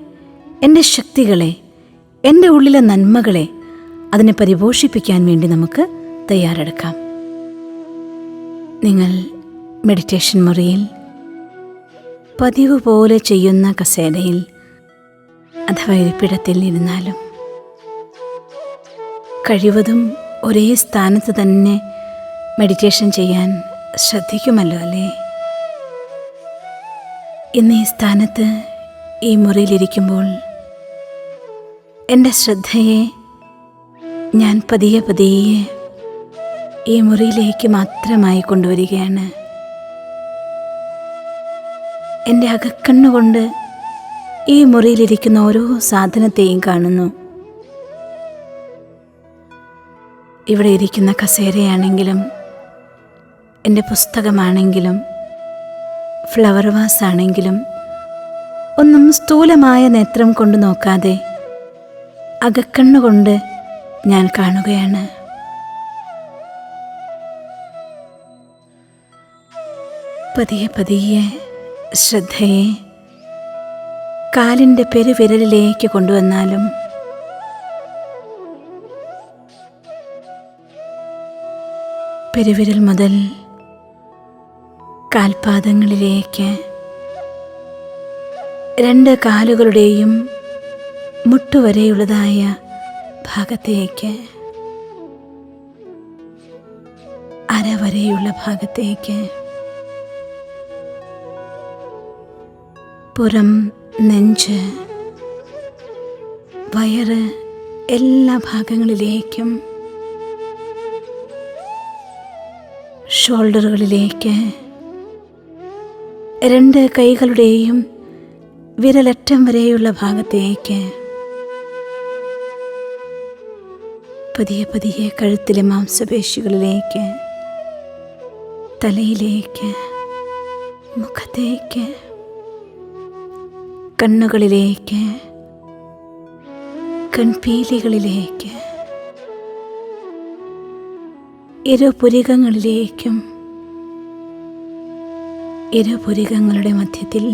എൻ്റെ ശക്തികളെ, എൻ്റെ ഉള്ളിലെ നന്മകളെ അതിനെ പരിപോഷിപ്പിക്കാൻ വേണ്ടി നമുക്ക് തയ്യാറെടുക്കാം. നിങ്ങൾ മെഡിറ്റേഷൻ മുറിയിൽ പതിവ് പോലെ ചെയ്യുന്ന കസേരയിൽ അഥവാ ഇരിപ്പിടത്തിൽ ഇരുന്നാലും കഴിവതും ഒരേ സ്ഥാനത്ത് തന്നെ മെഡിറ്റേഷൻ ചെയ്യാൻ ശ്രദ്ധിക്കുമല്ലോ അല്ലേ? ഇന്ന് ഈ സ്ഥാനത്ത് ഈ മുറിയിലിരിക്കുമ്പോൾ എൻ്റെ ശ്രദ്ധയെ ഞാൻ പതിയെ പതിയെ ഈ മുറിയിലേക്ക് മാത്രമായി കൊണ്ടുവരികയാണ്. എൻ്റെ അകക്കണ്ണുകൊണ്ട് ഈ മുറിയിലിരിക്കുന്ന ഓരോ സാധനത്തെയും കാണുന്നു. ഇവിടെ ഇരിക്കുന്ന കസേരയാണെങ്കിലും, എൻ്റെ പുസ്തകമാണെങ്കിലും, ഫ്ലവർ വാസാണെങ്കിലും ഒന്നും സ്ഥൂലമായ നേത്രം കൊണ്ട് നോക്കാതെ അകക്കണ്ണുകൊണ്ട് ഞാൻ കാണുകയാണ്. പതിയെ പതിയെ ശ്രദ്ധയെ കാലിൻ്റെ പെരുവിരലിലേക്ക് കൊണ്ടുവന്നാലും പെരുവിരൽ മുതൽ കാൽപാദങ്ങളിലേക്ക്, രണ്ട് കാലുകളുടെയും മുട്ടുവരെയുള്ളതായ ഭാഗത്തേക്ക്, അരവരെയുള്ള ഭാഗത്തേക്ക്, പുറം, നെഞ്ച്, വയറ്, എല്ലാ ഭാഗങ്ങളിലേക്കും, ഷോൾഡറുകളിലേക്ക്, രണ്ട് കൈകളുടെയും വിരലറ്റം വരെയുള്ള ഭാഗത്തേക്ക്, പതിയെ പതിയെ കഴുത്തിലെ മാംസപേശികളിലേക്ക്, തലയിലേക്ക്, മുഖത്തേക്ക്, കണ്ണുകളിലേക്ക്, കൺപീലികളിലേക്ക്, ഇരുപുരികങ്ങളിലേക്കും, ഇരുപുരികങ്ങളുടെ മധ്യത്തിൽ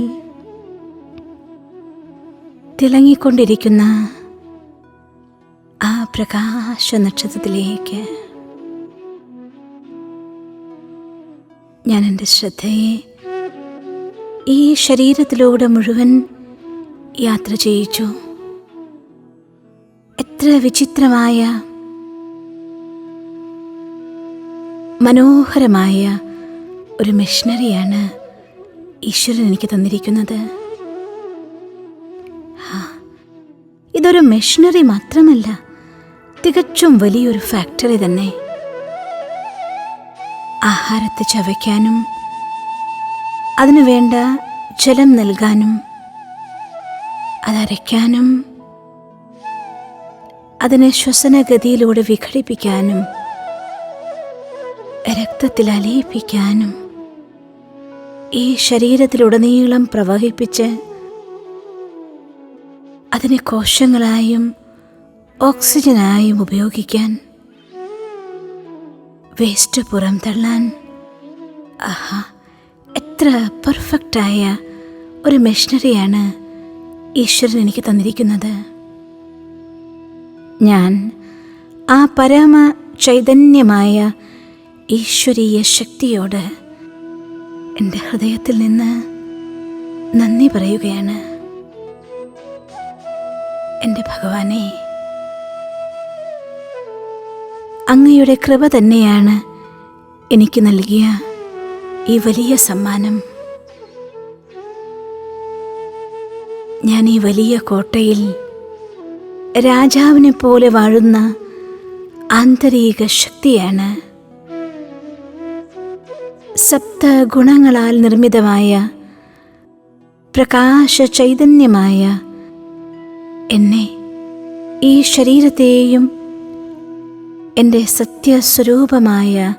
തിളങ്ങിക്കൊണ്ടിരിക്കുന്ന ആ പ്രകാശ നക്ഷത്രത്തിലേക്ക് ഞാൻ എൻ്റെ ശ്രദ്ധയെ ഈ ശരീരത്തിലൂടെ മുഴുവൻ യാത്ര ചെയ്യിച്ചു. എത്ര വിചിത്രമായ, മനോഹരമായ ഒരു മെഷീനറിയാണ് ഈശ്വരൻ എനിക്ക് തന്നിരിക്കുന്നത്. ഇതൊരു മെഷീനറി മാത്രമല്ല, തികച്ചും വലിയൊരു ഫാക്ടറി തന്നെ. ആഹാരത്തെ ചവയ്ക്കാനും അതിനു വേണ്ട ജലം നൽകാനും അതരയ്ക്കാനും അതിനെ ശ്വസനഗതിയിലൂടെ വിഘടിപ്പിക്കാനും രക്തത്തിൽ അലിയിപ്പിക്കാനും ഈ ശരീരത്തിലുടനീളം പ്രവഹിപ്പിച്ച് അതിനെ കോശങ്ങളായും ഓക്സിജനായും ഉപയോഗിക്കാൻ, വേസ്റ്റ് പുറം തള്ളാൻ. ആഹാ, എത്ര പെർഫെക്റ്റായ ഒരു മെഷീനറിയാണ് ഈശ്വരൻ എനിക്ക് തന്നിരിക്കുന്നത്. ഞാൻ ആ പരമ ചൈതന്യമായ ഈശ്വരീയ ശക്തിയോട് എൻ്റെ ഹൃദയത്തിൽ നിന്ന് നന്ദി പറയുകയാണ്. എൻ്റെ ഭഗവാനെ, അങ്ങയുടെ കൃപ തന്നെയാണ് എനിക്ക് നൽകിയ ഈ വലിയ സമ്മാനം. ഞാൻ ഈ വലിയ കോട്ടയിൽ രാജാവിനെ പോലെ വാഴുന്ന ആന്തരിക ശക്തിയാണ്. സപ്ത ഗുണങ്ങളാൽ നിർമ്മിതമായ പ്രകാശ ചൈതന്യമായ എന്നെ, ഈ ശരീരത്തെയും എൻ്റെ സത്യസ്വരൂപമായ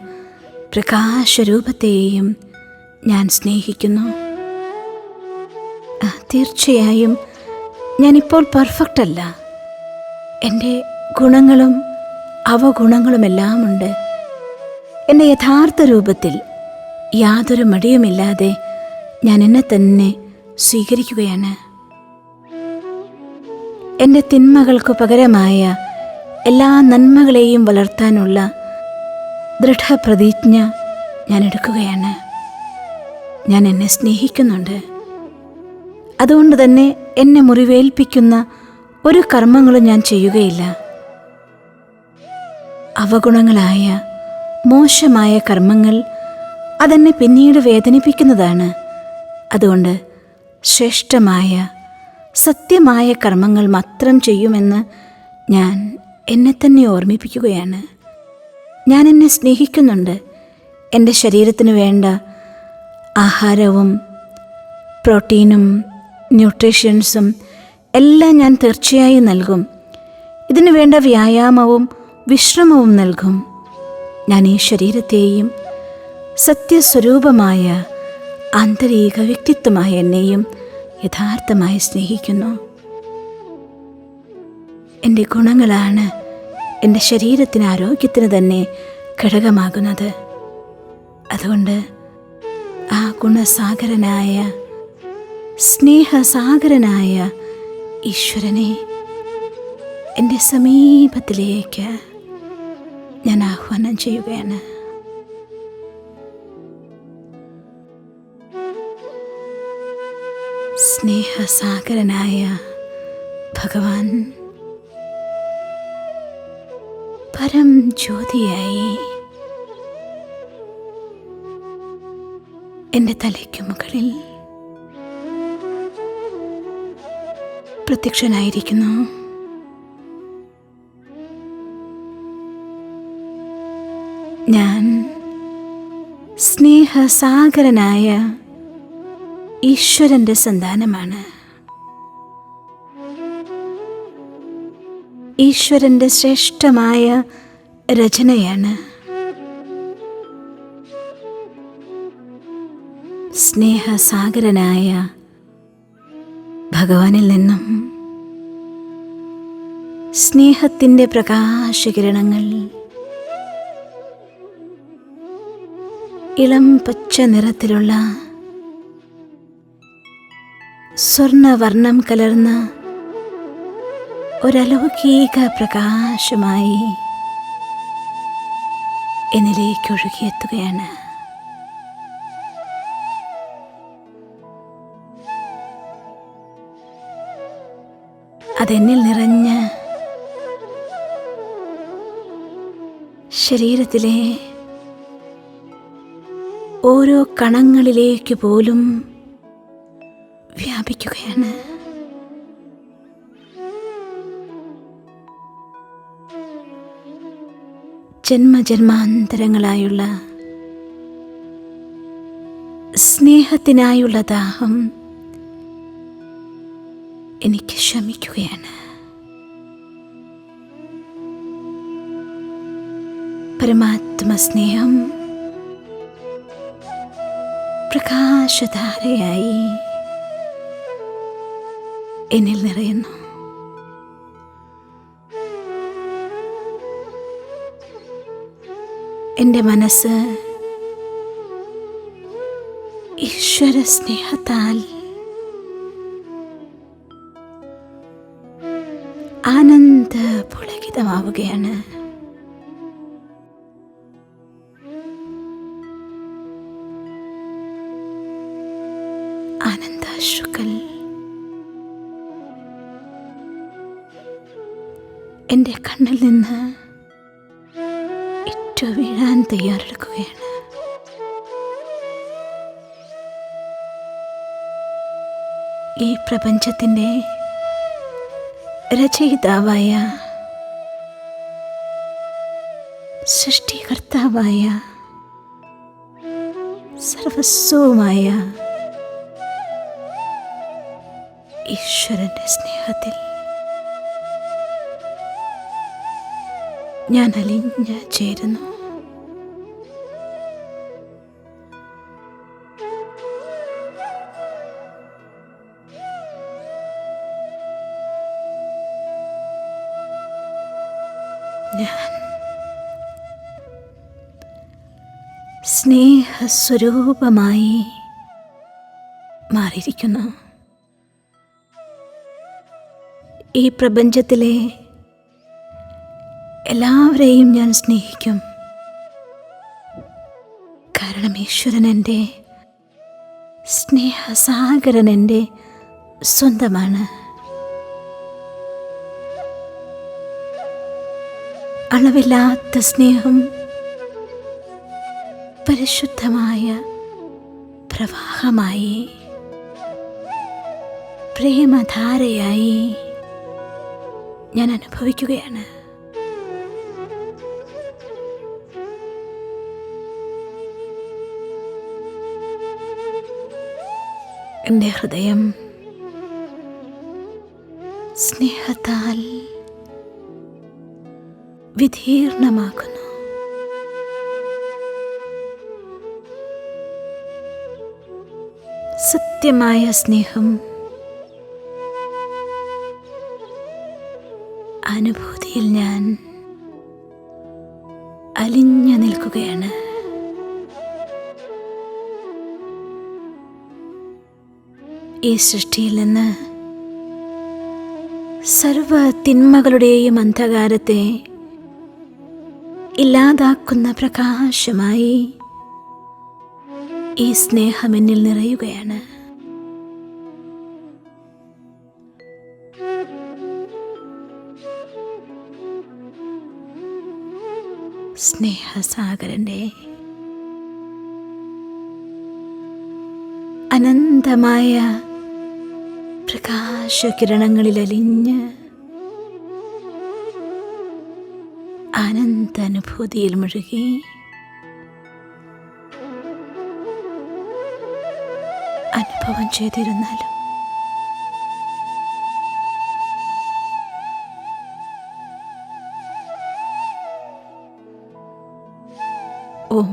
പ്രകാശരൂപത്തെയും ഞാൻ സ്നേഹിക്കുന്നു. തീർച്ചയായും ഞാനിപ്പോൾ പെർഫെക്റ്റ് അല്ല. എൻ്റെ ഗുണങ്ങളും അവഗുണങ്ങളുമെല്ലാം ഉണ്ട്. എൻ്റെ യഥാർത്ഥ രൂപത്തിൽ യാതൊരു മടിയുമില്ലാതെ ഞാൻ എന്നെ തന്നെ സ്വീകരിക്കുകയാണ്. എൻ്റെ തിന്മകൾക്ക് പകരമായ എല്ലാ നന്മകളെയും വളർത്താനുള്ള ദൃഢപ്രതിജ്ഞ ഞാൻ എടുക്കുകയാണ്. ഞാൻ എന്നെ സ്നേഹിക്കുന്നുണ്ട്. അതുകൊണ്ട് തന്നെ എന്നെ മുറിവേൽപ്പിക്കുന്ന ഒരു കർമ്മങ്ങളും ഞാൻ ചെയ്യുകയില്ല. അവഗുണങ്ങളായ മോശമായ കർമ്മങ്ങൾ അതെന്നെ പിന്നീട് വേദനിപ്പിക്കുന്നതാണ്. അതുകൊണ്ട് ശ്രേഷ്ഠമായ സത്യമായ കർമ്മങ്ങൾ മാത്രം ചെയ്യുമെന്ന് ഞാൻ എന്നെ തന്നെ ഓർമ്മിപ്പിക്കുകയാണ്. ഞാൻ എന്നെ സ്നേഹിക്കുന്നുണ്ട്. എൻ്റെ ശരീരത്തിന് വേണ്ട ആഹാരവും പ്രോട്ടീനും ന്യൂട്രീഷ്യൻസും എല്ലാം ഞാൻ തീർച്ചയായും നൽകും. ഇതിനു വേണ്ട വ്യായാമവും വിശ്രമവും നൽകും. ഞാൻ ഈ ശരീരത്തെയും സത്യസ്വരൂപമായ ആന്തരിക വ്യക്തിത്വമായ എന്നെയും യഥാർത്ഥമായി സ്നേഹിക്കുന്നു. എൻ്റെ ഗുണങ്ങളാണ് എൻ്റെ ശരീരത്തിന് ആരോഗ്യത്തിന് തന്നെ ഘടകമാകുന്നത്. അതുകൊണ്ട് ആ ഗുണസാഗരനായ സ്നേഹസാഗരനായ ഈശ്വരനെ എൻ്റെ സമീപത്തിലേക്ക് ഞാൻ ആഹ്വാനം ചെയ്യുകയാണ്. സ്നേഹസാഗരനായ ഭഗവാൻ പരം ജ്യോതിയായി എൻ്റെ തലയ്ക്കു മുകളിൽ പ്രത്യക്ഷനായിരിക്കുന്നു. ഞാൻ സ്നേഹസാഗരനായ ഈശ്വരൻ്റെ സന്താനമാണ്. ഈശ്വരൻ്റെ ശ്രേഷ്ഠമായ രചനയാണ്. സ്നേഹസാഗരനായ ഭഗവാനിൽ നിന്നും സ്നേഹത്തിൻ്റെ പ്രകാശകിരണങ്ങൾ ഇളം പച്ച നിറത്തിലുള്ള സ്വർണവർണ്ണം കലർന്ന ഒരലൗകിക പ്രകാശമായി എന്നിലേക്ക് ഒഴുകിയെത്തുകയാണ്. അതെന്നിൽ നിറഞ്ഞ് ശരീരത്തിലെ ഓരോ കണങ്ങളിലേക്ക് പോലും വ്യാപിക്കുകയാണ്. ജന്മജന്മാന്തരങ്ങളായുള്ള സ്നേഹത്തിനായുള്ള ദാഹം എനിക്ക് ശമിക്കുകയാണ്. പരമാത്മസ്നേഹം പ്രകാശധാരയായി എന്നിൽ നിറയുന്നു. എൻ്റെ മനസ്സ് ഈശ്വര സ്നേഹത്താൽ ആനന്ദ പുളകിതമാവുകയാണ്. ആനന്ദാശ്രുക്കൾ എൻ്റെ കണ്ണിൽ നിന്ന് ഇറ്റു വീഴാൻ തയ്യാറെടുക്കുകയാണ്. ഈ പ്രപഞ്ചത്തിൻ്റെ രചയിതാവായ സൃഷ്ടികർത്താവായ സർവസ്വവുമായ ഈശ്വരന്റെ സ്നേഹത്തിൽ ഞാൻ അലിഞ്ഞു ചേരുന്നു. ഞാൻ സ്നേഹസ്വരൂപമായി മാറിയിരിക്കുന്നു. ഈ പ്രപഞ്ചത്തിലെ എല്ലാവരെയും ഞാൻ സ്നേഹിക്കും. കാരണം ഈശ്വരൻ എൻ്റെ സ്നേഹസാഗരൻ എൻ്റെ സ്വന്തമാണ്. അളവില്ലാത്ത സ്നേഹം പരിശുദ്ധമായ പ്രവാഹമായി പ്രേമധാരയായി ഞാൻ അനുഭവിക്കുകയാണ്. എൻ്റെ ഹൃദയം സ്നേഹത്താൽ വിധീർണമാക്കുന്നു. സത്യമായ സ്നേഹം അനുഭൂതിയിൽ ഞാൻ അലിഞ്ഞു നിൽക്കുകയാണ്. ഈ സൃഷ്ടിയിൽ നിന്ന് സർവ തിന്മകളുടെയും അന്ധകാരത്തെ ഇല്ലാതാക്കുന്ന പ്രകാശമായി ഈ സ്നേഹം എന്നിൽ നിറയുകയാണ്. സ്നേഹസാഗരന്റെ അനന്തമായ പ്രകാശകിരണങ്ങളിൽ അലിഞ്ഞ് ആനന്ദാനുഭൂതിയിൽ മുഴുകി അനുഭവം ചെയ്തിരുന്നാലും ഓം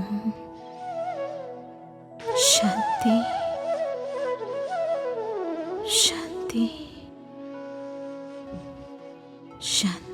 ശാന്തി ശാന്തി ശാന്തി.